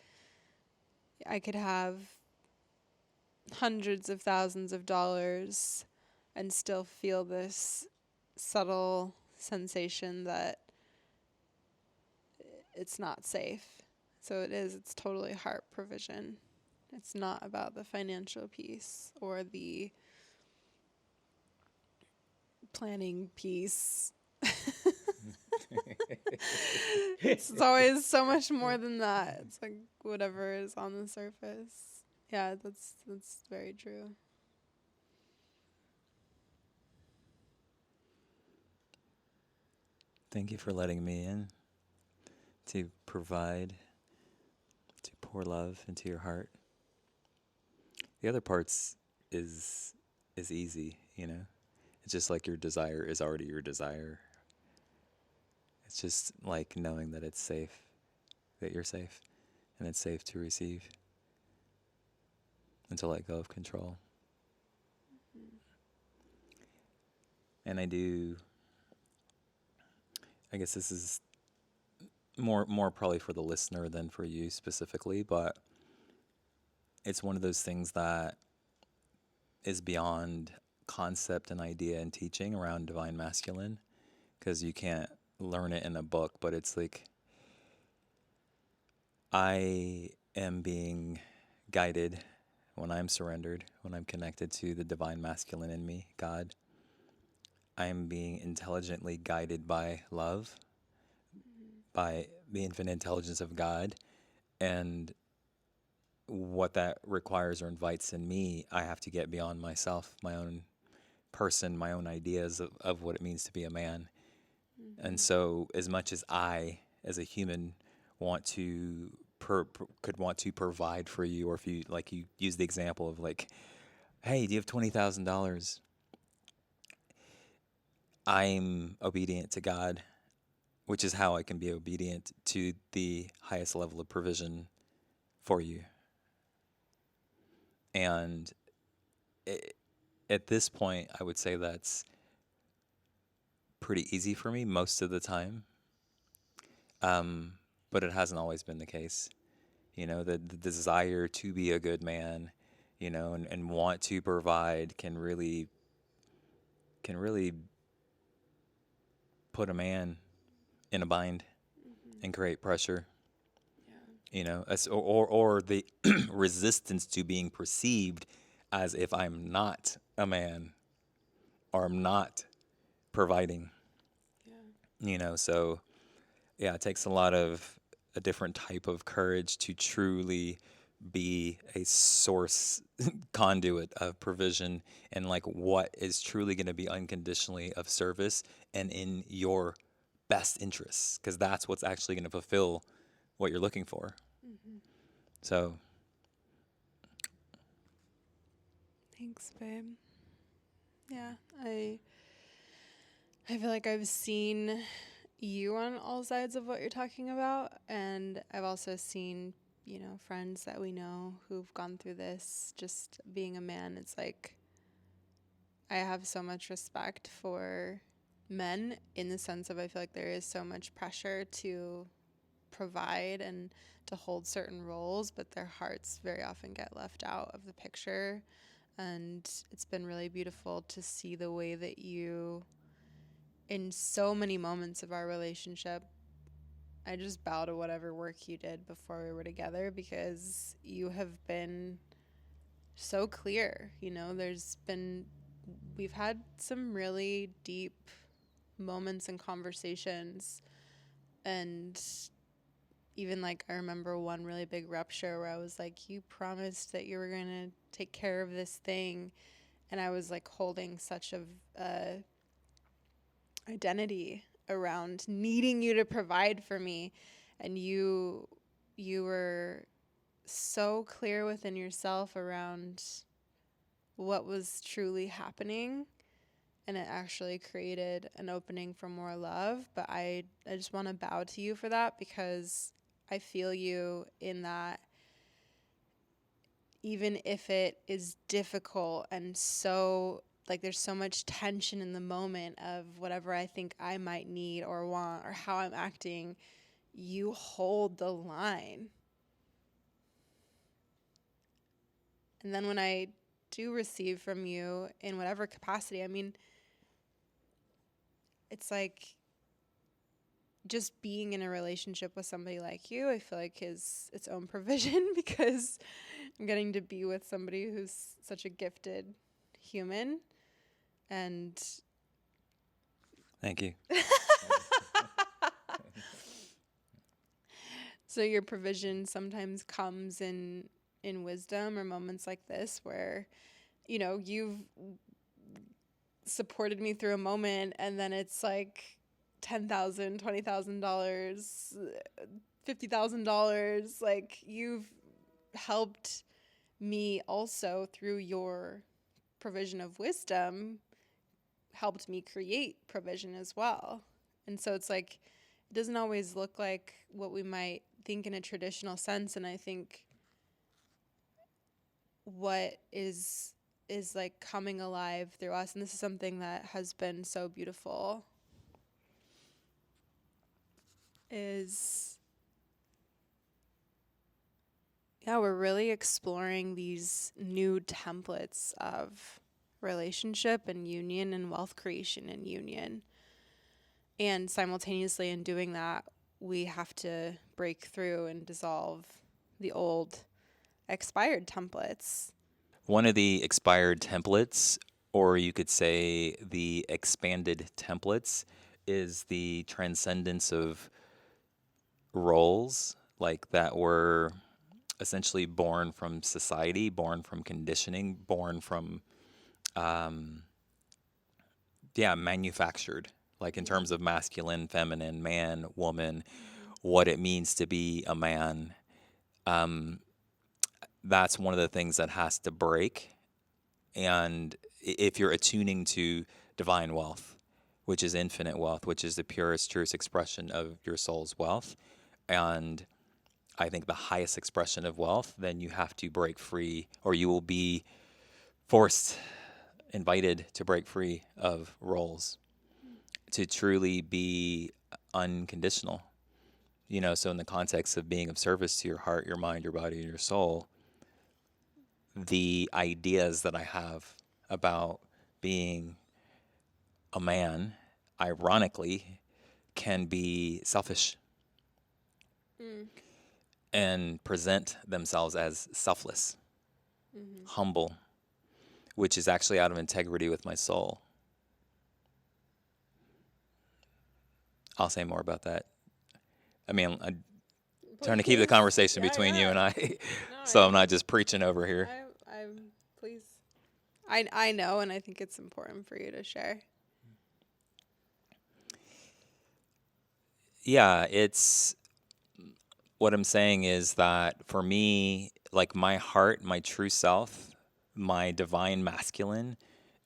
I could have hundreds of thousands of dollars and still feel this subtle sensation that it's not safe. So it's totally heart provision. It's not about the financial piece or the planning piece. It's always so much more than that. It's like whatever is on the surface. Yeah, that's very true. Thank you for letting me in to provide, to pour love into your heart. The other parts is is easy, you know. It's just like your desire is already your desire. It's just like knowing that it's safe, that you're safe, and it's safe to receive and to let go of control. And I guess this is more probably for the listener than for you specifically, but it's one of those things that is beyond concept and idea and teaching around divine masculine, because you can't learn it in a book, but it's like I am being guided when I'm surrendered, when I'm connected to the divine masculine in me, God. I am being intelligently guided by love, by the infinite intelligence of God. And what that requires or invites in me, I have to get beyond myself, my own person, my own ideas of what it means to be a man. And so, as much as I, as a human, want to could want to provide for you, or if you like, you use the example of like, hey, do you have $20,000? I'm obedient to God, which is how I can be obedient to the highest level of provision for you. And it, at this point, I would say that's pretty easy for me most of the time. Um, but it hasn't always been the case. You know, the desire to be a good man, you know, and want to provide can really put a man in a bind and create pressure. You know, or the resistance to being perceived as if I'm not a man or I'm not providing. You know, so yeah, it takes a different type of courage to truly be a source conduit of provision, and like what is truly going to be unconditionally of service and in your best interests, because that's what's actually going to fulfill what you're looking for. So Thanks, babe. Yeah, I feel like I've seen you on all sides of what you're talking about, and I've also seen, friends that we know who've gone through this. Just being a man, it's like I have so much respect for men in the sense of I feel like there is so much pressure to provide and to hold certain roles, but their hearts very often get left out of the picture. And it's been really beautiful to see the way that you, in so many moments of our relationship, I just bow to whatever work you did before we were together, because you have been so clear. We've had some really deep moments and conversations, and even like I remember one really big rupture where I was like, you promised that you were going to take care of this thing, and I was like holding such a identity around needing you to provide for me, and you were so clear within yourself around what was truly happening, and it actually created an opening for more love. But I just want to bow to you for that, because I feel you in that, even if it is difficult and so like there's so much tension in the moment of whatever I think I might need or want or how I'm acting, you hold the line. And then when I do receive from you in whatever capacity, I mean, it's like just being in a relationship with somebody like you, I feel like is its own provision, because I'm getting to be with somebody who's such a gifted human. And Thank you. so your provision sometimes comes in wisdom or moments like this where, you know, you've supported me through a moment, and then it's like $10,000, $20,000, $50,000. Like, you've helped me also through your provision of wisdom, helped me create provision as well. And so it's like, it doesn't always look like what we might think in a traditional sense. And I think what is like coming alive through us, and this is something that has been so beautiful, is we're really exploring these new templates of relationship and union and wealth creation and union. And simultaneously in doing that, we have to break through and dissolve the old expired templates. One of the expired templates, or you could say the expanded templates, is the transcendence of roles, like that were essentially born from society, born from conditioning, born from, manufactured, like in terms of masculine, feminine, man, woman, what it means to be a man. That's one of the things that has to break. And if you're attuning to divine wealth, which is infinite wealth, which is the purest, truest expression of your soul's wealth, and I think the highest expression of wealth, then you have to break free, or you will be forced, invited to break free of roles to truly be unconditional. So in the context of being of service to your heart, your mind, your body, and your soul, the ideas that I have about being a man, ironically, can be selfish and present themselves as selfless, humble, which is actually out of integrity with my soul. I'll say more about that. I mean, I'm trying to keep the conversation between you and I, so I'm not just preaching over here. Please. I know, and I think it's important for you to share. Yeah, it's what I'm saying is that for me, like my heart, my true self, my divine masculine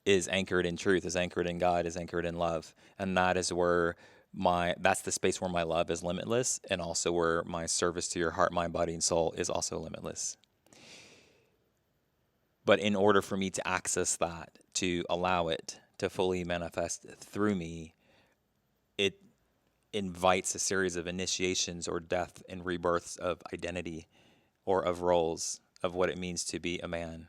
is anchored in truth, is anchored in God, is anchored in love. And that is where that's the space where my love is limitless, and also where my service to your heart, mind, body, and soul is also limitless. But in order for me to access that, to allow it to fully manifest through me, it invites a series of initiations or death and rebirths of identity or of roles, of what it means to be a man,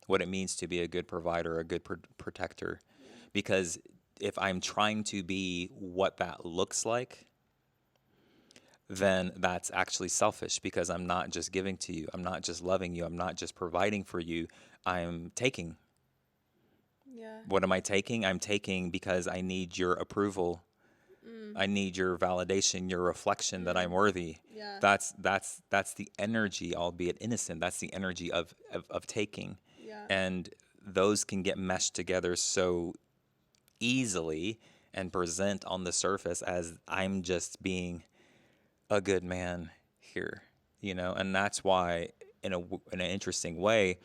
what it means to be a good provider, a good protector. Because if I'm trying to be what that looks like, then that's actually selfish, because I'm not just giving to you. I'm not just loving you. I'm not just providing for you. I'm taking. Yeah. What am I taking? I'm taking because I need your approval. I need your validation, your reflection that I'm worthy. Yeah. That's the energy, albeit innocent. That's the energy of taking. Yeah. And those can get meshed together so easily and present on the surface as I'm just being a good man here, and that's why in an interesting way,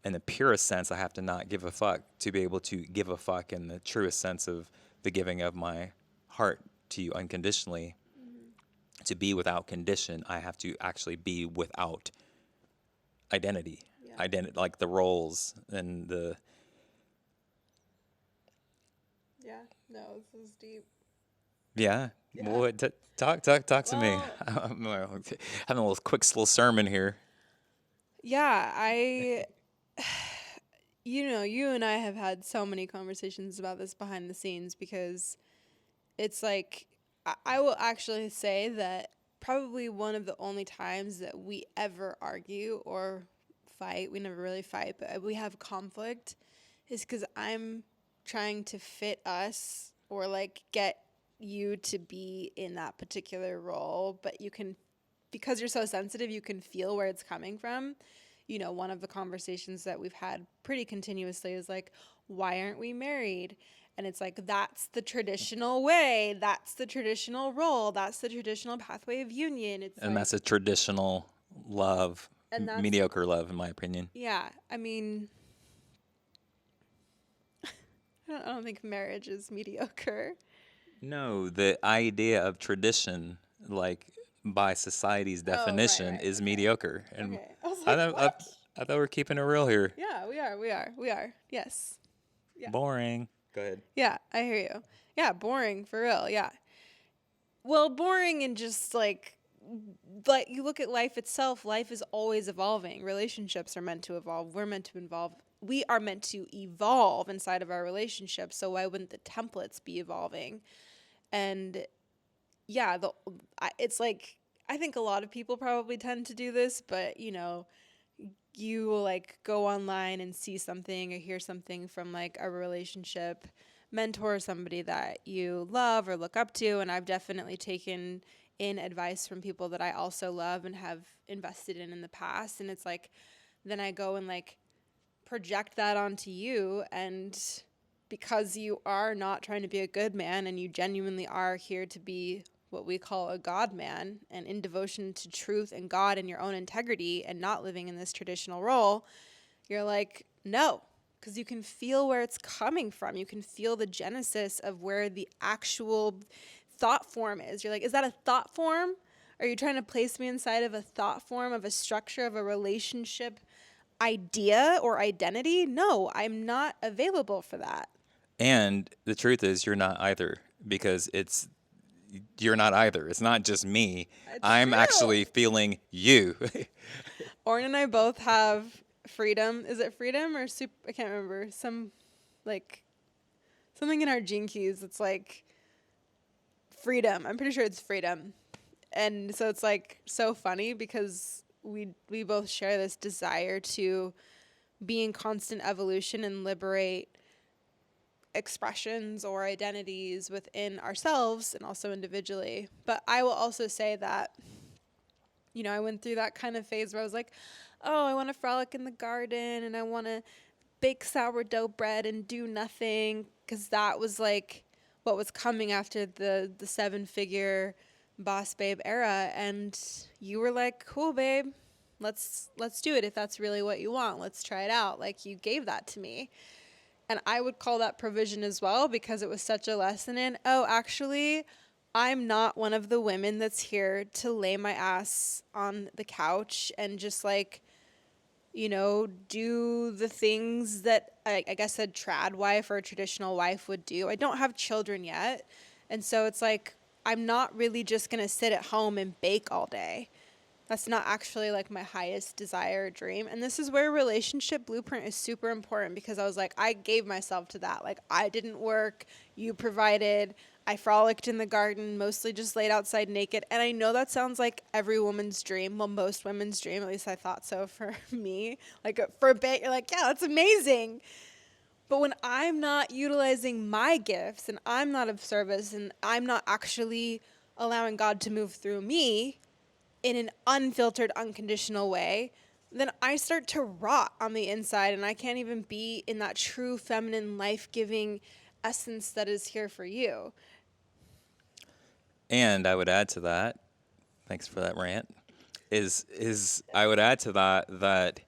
in the purest sense, I have to not give a fuck to be able to give a fuck in the truest sense of the giving of my heart to you unconditionally. To be without condition, I have to actually be without identity. Yeah. Like the roles and the. Yeah. No, this is deep. Yeah. Yeah. Well, talk to me. Well, I'm having a little quick little sermon here. yeah, you and I have had so many conversations about this behind the scenes because it's like, I will actually say that probably one of the only times that we ever argue or fight, we never really fight, but we have conflict, is because I'm trying to fit us or like get you to be in that particular role, but because you're so sensitive, you can feel where it's coming from. One of the conversations that we've had pretty continuously is like, why aren't we married? And it's like, that's the traditional way. That's the traditional role. That's the traditional pathway of union. It's And like, that's a traditional love, and that's, mediocre love, in my opinion. yeah, I mean, I don't think marriage is mediocre. No, the idea of tradition, like by society's Oh, right, definition, right, is okay. mediocre. And Okay. I was I like, thought, I, what? I thought we're keeping it real here. Yeah, we are. Yes. Yeah. Boring. Go ahead. Yeah, I hear you. Yeah, boring for real. Yeah. Well, boring and just like you look at life itself, life is always evolving. Relationships are meant to evolve. We're meant to evolve. We are meant to evolve inside of our relationships. So why wouldn't the templates be evolving? And yeah, it's like, I think a lot of people probably tend to do this, but you will like go online and see something or hear something from like a relationship mentor, somebody that you love or look up to. And I've definitely taken in advice from people that I also love and have invested in the past. And it's like, then I go and like project that onto you. And because you are not trying to be a good man and you genuinely are here to be what we call a God man and in devotion to truth and God and your own integrity and not living in this traditional role, you're like, no, because you can feel where it's coming from. You can feel the genesis of where the actual thought form is. You're like, is that a thought form? Are you trying to place me inside of a thought form, of a structure, of a relationship idea or identity? No, I'm not available for that. And the truth is, you're not either, because you're not either. It's not just me. It's I'm true. actually feeling you. Orrin and I both have freedom. Is it freedom or super? I can't remember. Like something in our gene keys. It's like freedom. I'm pretty sure it's freedom. And so it's like so funny because we both share this desire to be in constant evolution and liberate expressions or identities within ourselves and also individually. But I will also say that, I went through that kind of phase where I was like, oh, I want to frolic in the garden and I want to bake sourdough bread and do nothing, because that was like what was coming after the 7-figure boss babe era. And you were like, cool, babe, let's do it. If that's really what you want, let's try it out. Like, you gave that to me. And I would call that provision as well, because it was such a lesson in, oh, actually, I'm not one of the women that's here to lay my ass on the couch and just like, do the things that I guess a trad wife or a traditional wife would do. I don't have children yet. And so it's like, I'm not really just going to sit at home and bake all day. That's not actually like my highest desire or dream. And this is where relationship blueprint is super important, because I was like, I gave myself to that. Like, I didn't work, you provided, I frolicked in the garden, mostly just laid outside naked. And I know that sounds like every woman's dream. Well, most women's dream, at least I thought so for me. Like, for a bit, you're like, yeah, that's amazing. But when I'm not utilizing my gifts and I'm not of service and I'm not actually allowing God to move through me in an unfiltered, unconditional way, then I start to rot on the inside and I can't even be in that true feminine, life-giving essence that is here for you. And I would add to that, thanks for that rant, is I would add to that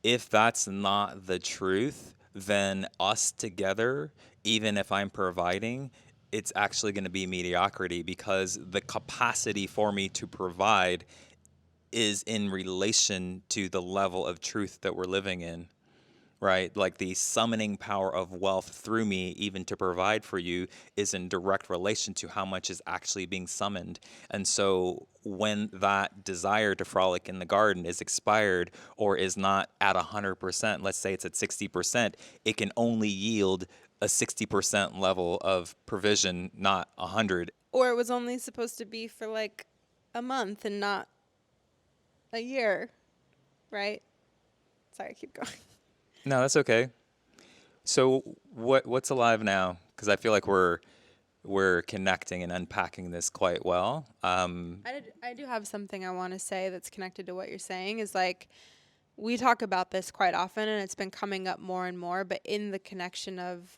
if that's not the truth, then us together, even if I'm providing, it's actually going to be mediocrity because the capacity for me to provide is in relation to the level of truth that we're living in, right? Like the summoning power of wealth through me, even to provide for you, is in direct relation to how much is actually being summoned. And so when that desire to frolic in the garden is expired or is not at 100%, let's say it's at 60%, it can only yield a 60% level of provision, not 100. Or it was only supposed to be for like a month and not a year, right? Sorry, keep going. No, that's okay. So what's alive now? Because I feel like we're connecting and unpacking this quite well. I do have something I want to say that's connected to what you're saying is like we talk about this quite often and it's been coming up more and more, but in the connection of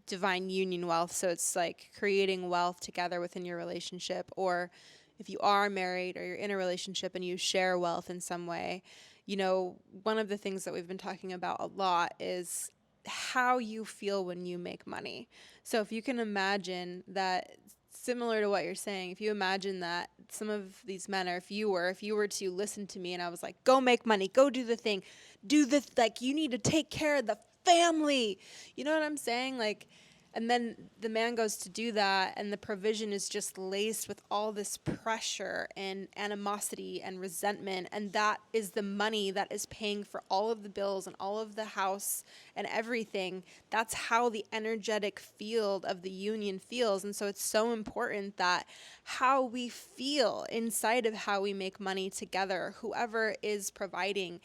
divine union wealth. So it's like creating wealth together within your relationship, or if you are married or you're in a relationship and you share wealth in some way. You know, one of the things that we've been talking about a lot is how you feel when you make money. So if you can imagine that, similar to what you're saying, if you imagine that some of these men, or if you were to listen to me and I was like, go make money, go do the thing, do the, like, you need to take care of the family. You know what I'm saying? Like, and then the man goes to do that, and the provision is just laced with all this pressure and animosity and resentment. And that is the money that is paying for all of the bills and all of the house and everything. That's how the energetic field of the union feels. And so it's so important that how we feel inside of how we make money together, whoever is providing,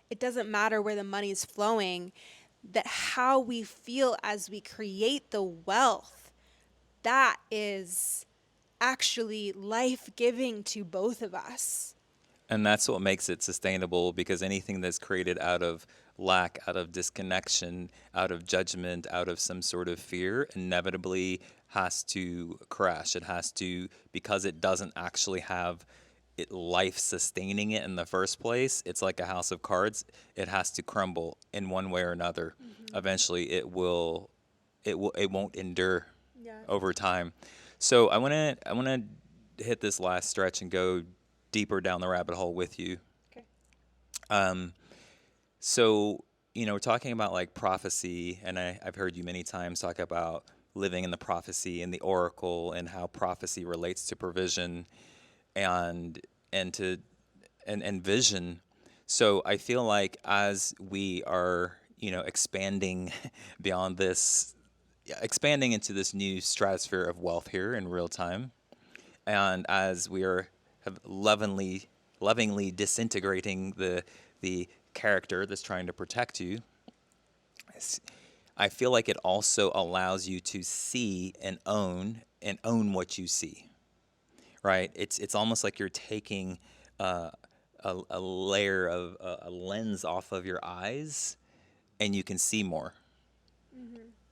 it doesn't matter where the money is flowing, that how we feel as we create the wealth, that is actually life-giving to both of us. And that's what makes it sustainable, because anything that's created out of lack, out of disconnection, out of judgment, out of some sort of fear, inevitably has to crash. It has to, because it doesn't actually have life sustaining it in the first place. It's like a house of cards. It has to crumble in one way or another. Eventually it won't endure Yeah. over time. So I want to hit this last stretch and go deeper down the rabbit hole with you. Okay. So, we're talking about like prophecy, and I've heard you many times talk about living in the prophecy and the oracle and how prophecy relates to provision and and to and vision. So I feel like as we are, expanding beyond this, expanding into this new stratosphere of wealth here in real time, and as we are have lovingly disintegrating the character that's trying to protect you, I feel like it also allows you to see and own what you see. Right? It's almost like you're taking a layer of a lens off of your eyes, and you can see more,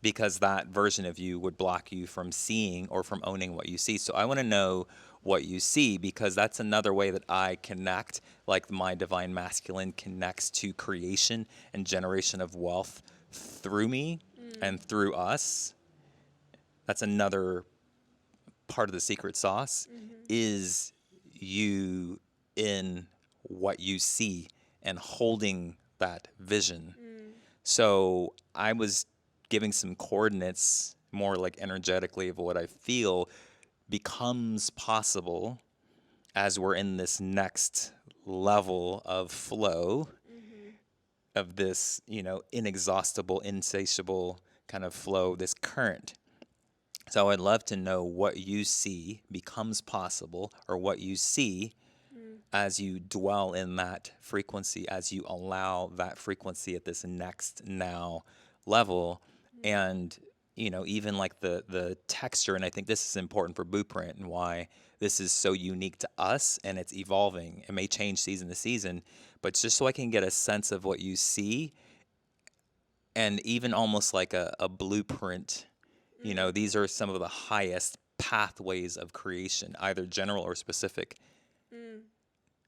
because that version of you would block you from seeing or from owning what you see. So I want to know what you see, because that's another way that I connect, like my divine masculine connects to creation and generation of wealth through me and through us. That's another part of the secret sauce, is you in what you see and holding that vision. So I was giving some coordinates more like energetically of what I feel becomes possible as we're in this next level of flow of this, inexhaustible, insatiable kind of flow, this current. So I'd love to know what you see becomes possible, or what you see as you dwell in that frequency, as you allow that frequency at this next now level. And, even like the texture, and I think this is important for Blueprint and why this is so unique to us, and it's evolving. It may change season to season, but just so I can get a sense of what you see, and even almost like a blueprint. These are some of the highest pathways of creation, either general or specific.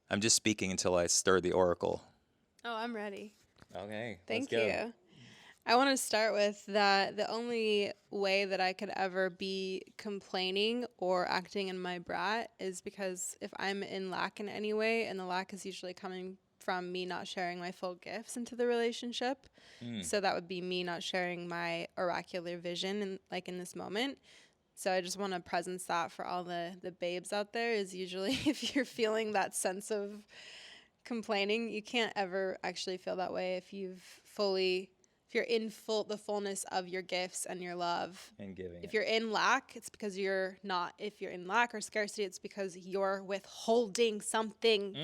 I'm just speaking until I stir the oracle. Oh, I'm ready. Okay, let's Thank go. you. I want to start with that the only way that I could ever be complaining or acting in my brat is because if I'm in lack in any way, and the lack is usually coming from me not sharing my full gifts into the relationship. So that would be me not sharing my oracular vision in this moment. So I just want to presence that for all the babes out there is usually if you're feeling that sense of complaining, you can't ever actually feel that way if if you're in the fullness of your gifts and your love. And giving If it. you're in lack, it's because you're not. If you're in lack or scarcity, it's because you're withholding something.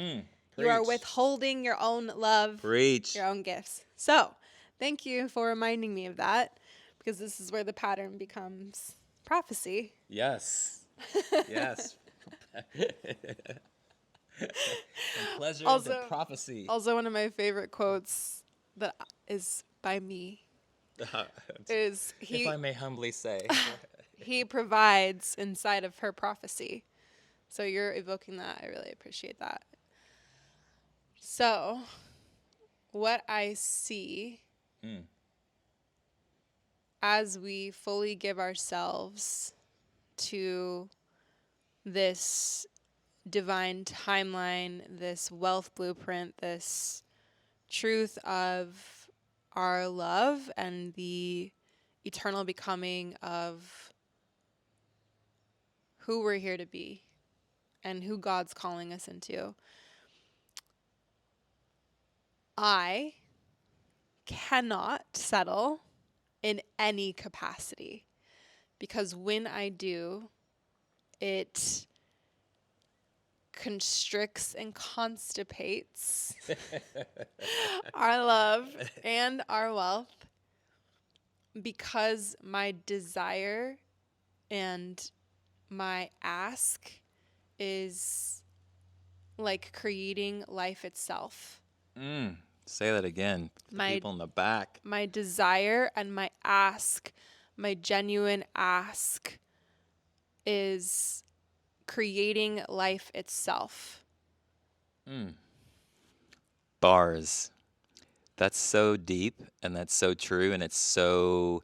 You are Preach. withholding your own love, Preach. your own gifts. So, thank you for reminding me of that because this is where the pattern becomes prophecy. Yes. Yes. From pleasure Also- to prophecy. Also, one of my favorite quotes that is by me is If I may humbly say. he provides inside of her prophecy. So you're evoking that. I really appreciate that. So, what I see as we fully give ourselves to this divine timeline, this wealth blueprint, this truth of our love and the eternal becoming of who we're here to be and who God's calling us into. I cannot settle in any capacity because when I do, it constricts and constipates our love and our wealth because my desire and my ask is like creating life itself. Say that again. People in the back. My desire and my ask, my genuine ask, is creating life itself. Bars. That's so deep and that's so true. And it's so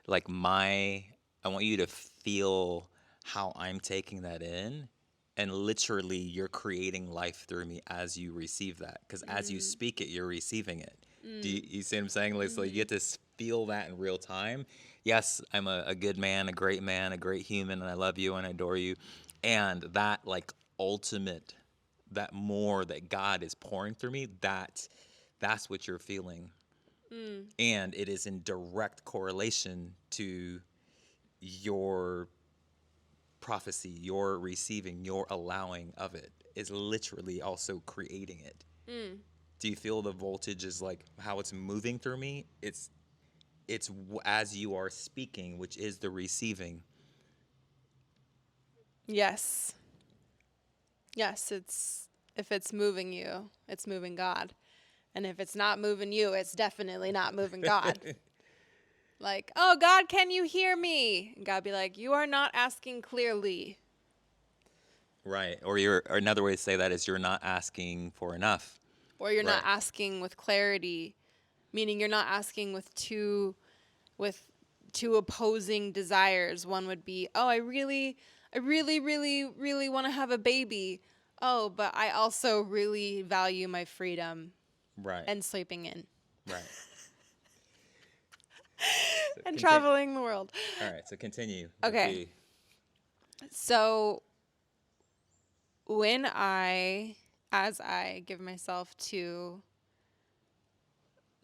like I want you to feel how I'm taking that in. And literally, you're creating life through me as you receive that. Because as you speak it, you're receiving it. Do you see what I'm saying? Like, so you get to feel that in real time. Yes, I'm a good man, a great human, and I love you and I adore you. And that, like, ultimate, that more that God is pouring through me, that's what you're feeling. And it is in direct correlation to your prophecy, your receiving, your allowing of it is literally also creating it. Do you feel the voltage is like how it's moving through me? It's as you are speaking, which is the receiving. Yes. Yes, if it's moving you, it's moving God. And if it's not moving you, it's definitely not moving God. Like, oh, God, can you hear me? And God be like, you are not asking clearly. Right. Or another way to say that is you're not asking for enough. Or you're not Right. asking with clarity, meaning you're not asking with two opposing desires. One would be, oh, I really, really want to have a baby. Oh, but I also really value my freedom Right. and sleeping in Right. and traveling the world. All right. So continue. Okay. So as I give myself to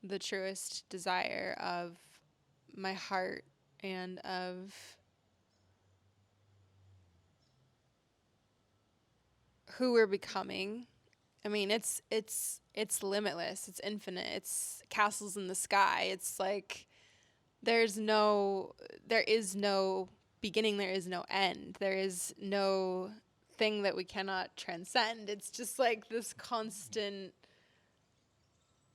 the truest desire of my heart and of who we're becoming, I mean, it's limitless. It's infinite. It's castles in the sky. It's like there is no beginning. There is no end. There is no thing that we cannot transcend. It's just like this constant.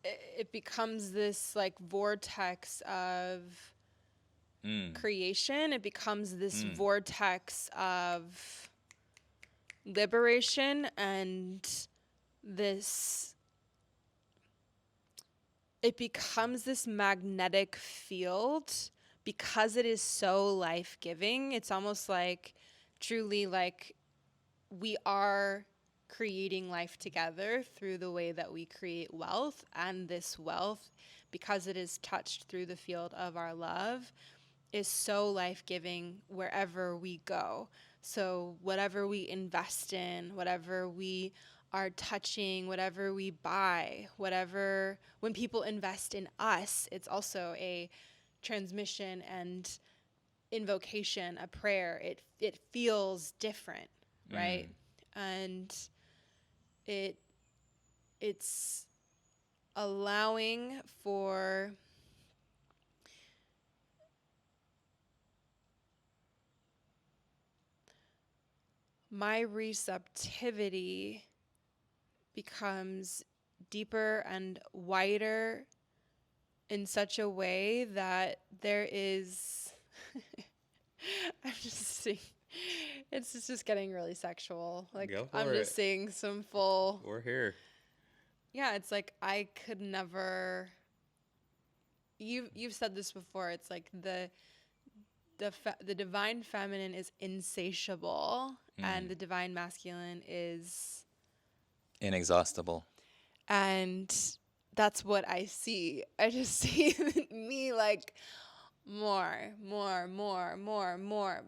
It becomes this like vortex of creation. It becomes this vortex of liberation and this it becomes this magnetic field because it is so life-giving. It's almost like truly like we are creating life together through the way that we create wealth, and this wealth, because it is touched through the field of our love, is so life-giving wherever we go. So whatever we invest in, whatever we are touching, whatever we buy, whatever, when people invest in us, it's also a transmission and invocation, a prayer. It feels different, right? And it's allowing for my receptivity becomes deeper and wider in such a way that there is I'm just seeing it's just getting really sexual. Like Go I'm for just it. seeing some full We're here. yeah, it's like I could never you've said this before. It's like the divine feminine is insatiable and the divine masculine is Inexhaustible. and that's what I see. I just see me like more,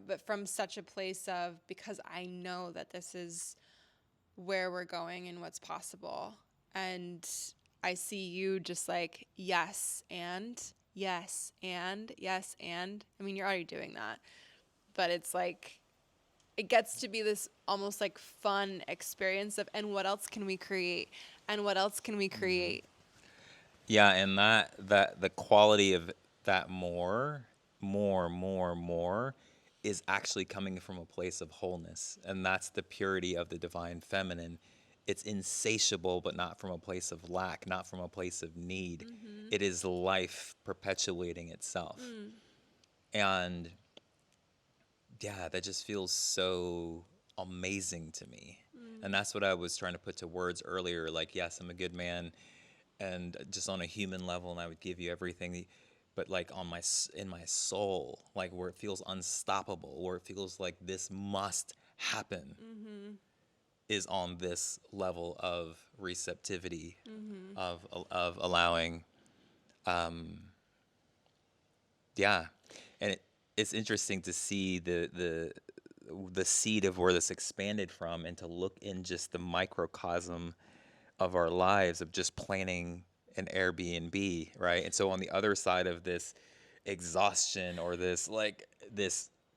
but from such a place of because I know that this is where we're going and what's possible. And I see you just like, yes, and yes, and yes, and I mean, you're already doing that, but it's like, it gets to be this almost like fun experience of, and what else can we create? And what else can we create? Yeah, and that the quality of that more is actually coming from a place of wholeness, and that's the purity of the divine feminine. It's insatiable, but not from a place of lack, not from a place of need. It is life perpetuating itself. And yeah, that just feels so amazing to me. And that's what I was trying to put to words earlier. Like, yes, I'm a good man, and just on a human level, and I would give you everything. But like in my soul, like where it feels unstoppable, where it feels like this must happen, is on this level of receptivity, of allowing. Yeah, and it's interesting to see the seed of where this expanded from, and to look in just the microcosm of our lives of just planning an Airbnb, right? And so on the other side of this exhaustion, or this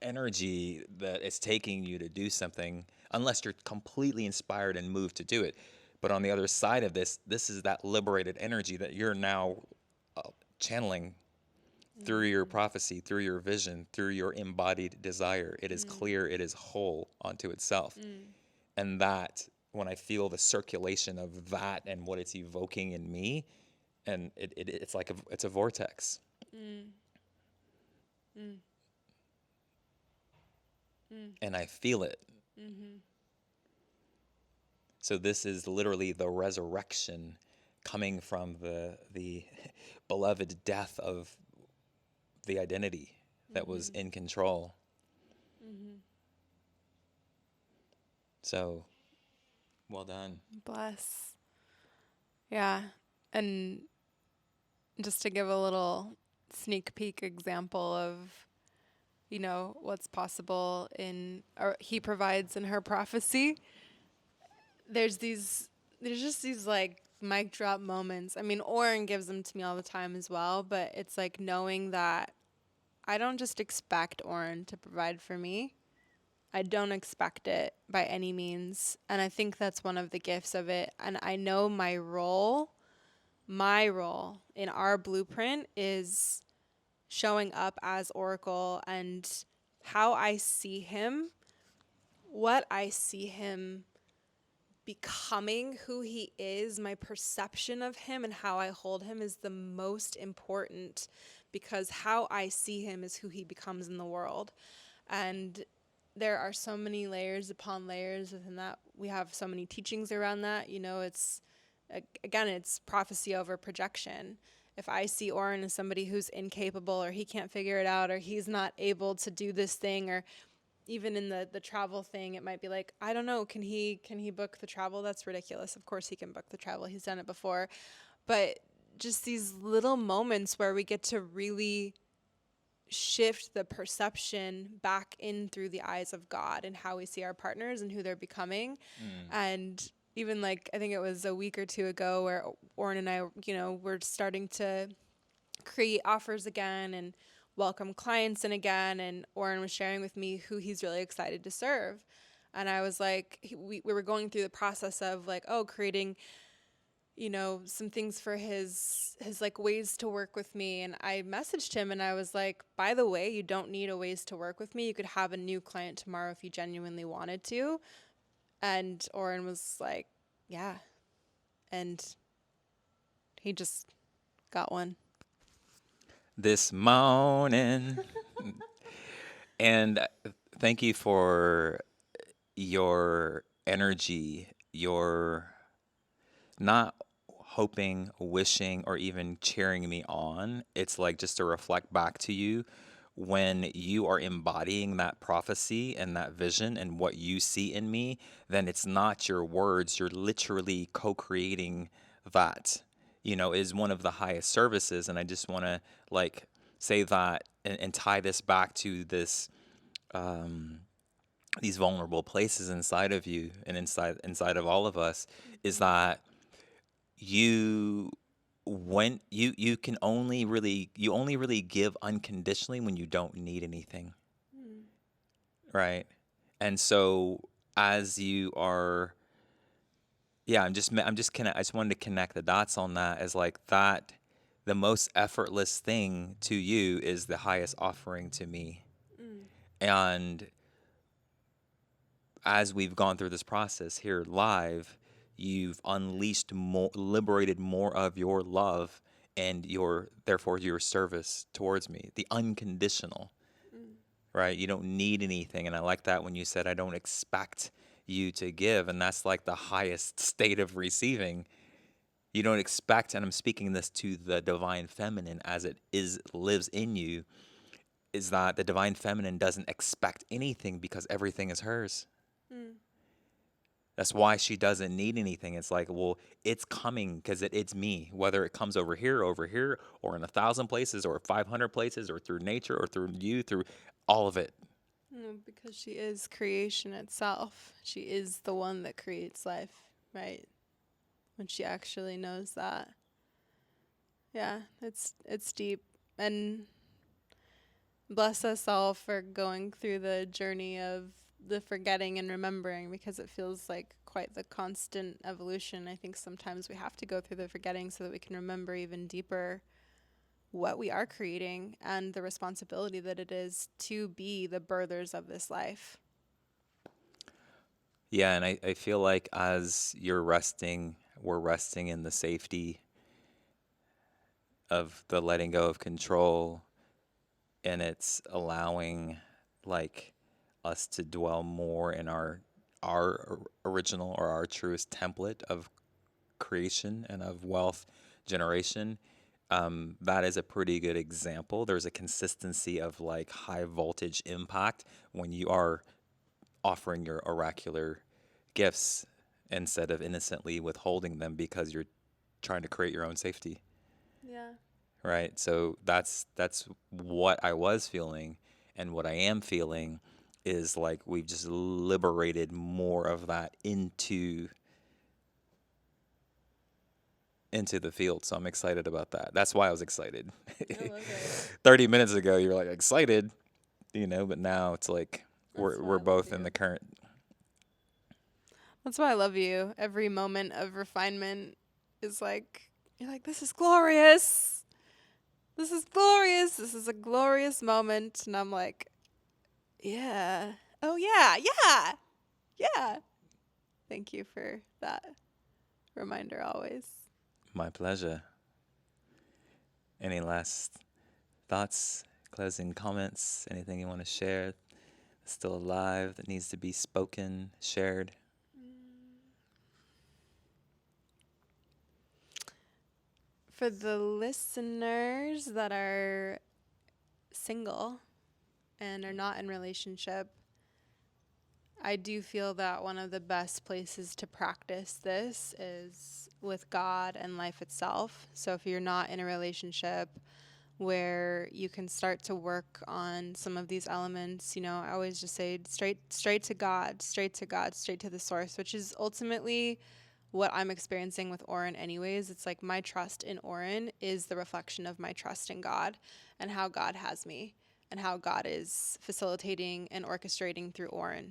energy that is taking you to do something, unless you're completely inspired and moved to do it. But on the other side of this is that liberated energy that you're now channeling through your prophecy, through your vision, through your embodied desire. It is clear, it is whole unto itself. And that, when I feel the circulation of that and what it's evoking in me, and it's like it's a vortex. And I feel it. So this is literally the resurrection coming from the beloved death of the identity that was in control. So, well done. Bless. Yeah. And just to give a little sneak peek example of, what's possible or he provides in her prophecy, there's just these like mic drop moments. I mean, Oren gives them to me all the time as well, but it's like knowing that I don't just expect Oren to provide for me. I don't expect it by any means. And I think that's one of the gifts of it. And I know my role in our blueprint is showing up as Oracle, and how I see him, what I see him becoming, who he is, my perception of him and how I hold him is the most important, because how I see him is who he becomes in the world. And there are so many layers upon layers within that. We have so many teachings around that. It's again, it's prophecy over projection. If I see Oren as somebody who's incapable, or he can't figure it out, or he's not able to do this thing, or even in the travel thing, it might be like, I don't know, can he book the travel? That's ridiculous. Of course he can book the travel. He's done it before. But just these little moments where we get to really shift the perception back in through the eyes of God and how we see our partners and who they're becoming. And even like, I think it was a week or two ago where Oren and I, were starting to create offers again and welcome clients in again. And Oren was sharing with me who he's really excited to serve. And I was like, we were going through the process of like, creating, some things for his like ways to work with me. And I messaged him and I was like, by the way, you don't need a ways to work with me. You could have a new client tomorrow if you genuinely wanted to. And Oren was like, yeah. And he just got one. This morning. And thank you for your energy, your not hoping, wishing, or even cheering me on. It's like just to reflect back to you when you are embodying that prophecy and that vision and what you see in me, then it's not your words. You're literally co-creating that, is one of the highest services. And I just want to like say that and tie this back to this, these vulnerable places inside of you and inside of all of us, is that you when you can only really you only really give unconditionally when you don't need anything, right? And so as you are, yeah, I just wanted to connect the dots on that, as like that the most effortless thing to you is the highest offering to me. And as we've gone through this process here live, you've unleashed more, liberated more of your love and therefore your service towards me, the unconditional, right? You don't need anything. And I like that when you said, I don't expect you to give. And that's like the highest state of receiving. You don't expect, and I'm speaking this to the divine feminine as it lives in you, is that the divine feminine doesn't expect anything because everything is hers. That's why she doesn't need anything. It's like, well, it's coming because it's me. Whether it comes over here, or in 1,000 places, or 500 places, or through nature, or through you, through all of it. Because she is creation itself. She is the one that creates life, right? When she actually knows that. Yeah, it's deep. And bless us all for going through the journey of the forgetting and remembering, because it feels like quite the constant evolution. I think sometimes we have to go through the forgetting so that we can remember even deeper what we are creating and the responsibility that it is to be the birthers of this life. Yeah, and I feel like as we're resting in the safety of the letting go of control, and it's allowing like us to dwell more in our original or our truest template of creation and of wealth generation. That is a pretty good example. There's a consistency of like high voltage impact when you are offering your oracular gifts instead of innocently withholding them because you're trying to create your own safety. Yeah. Right? So that's what I was feeling, and what I am feeling is like we've just liberated more of that into the field. So I'm excited about that. That's why I was excited. I love it. 30 minutes ago you were like excited, but now it's like That's why I we're love both in you. the current. That's why I love you. Every moment of refinement is like, you're like, this is glorious. This is glorious. This is a glorious moment. And I'm like, yeah. Oh, yeah. Yeah. Yeah. Thank you for that reminder always. My pleasure. Any last thoughts, closing comments, anything you want to share that's still alive that needs to be spoken, shared? For the listeners that are single and are not in relationship, I do feel that one of the best places to practice this is with God and life itself. So if you're not in a relationship, where you can start to work on some of these elements, I always just say straight to God, straight to God, straight to the source, which is ultimately what I'm experiencing with Oren anyways. It's like my trust in Oren is the reflection of my trust in God and how God has me and how God is facilitating and orchestrating through Oren.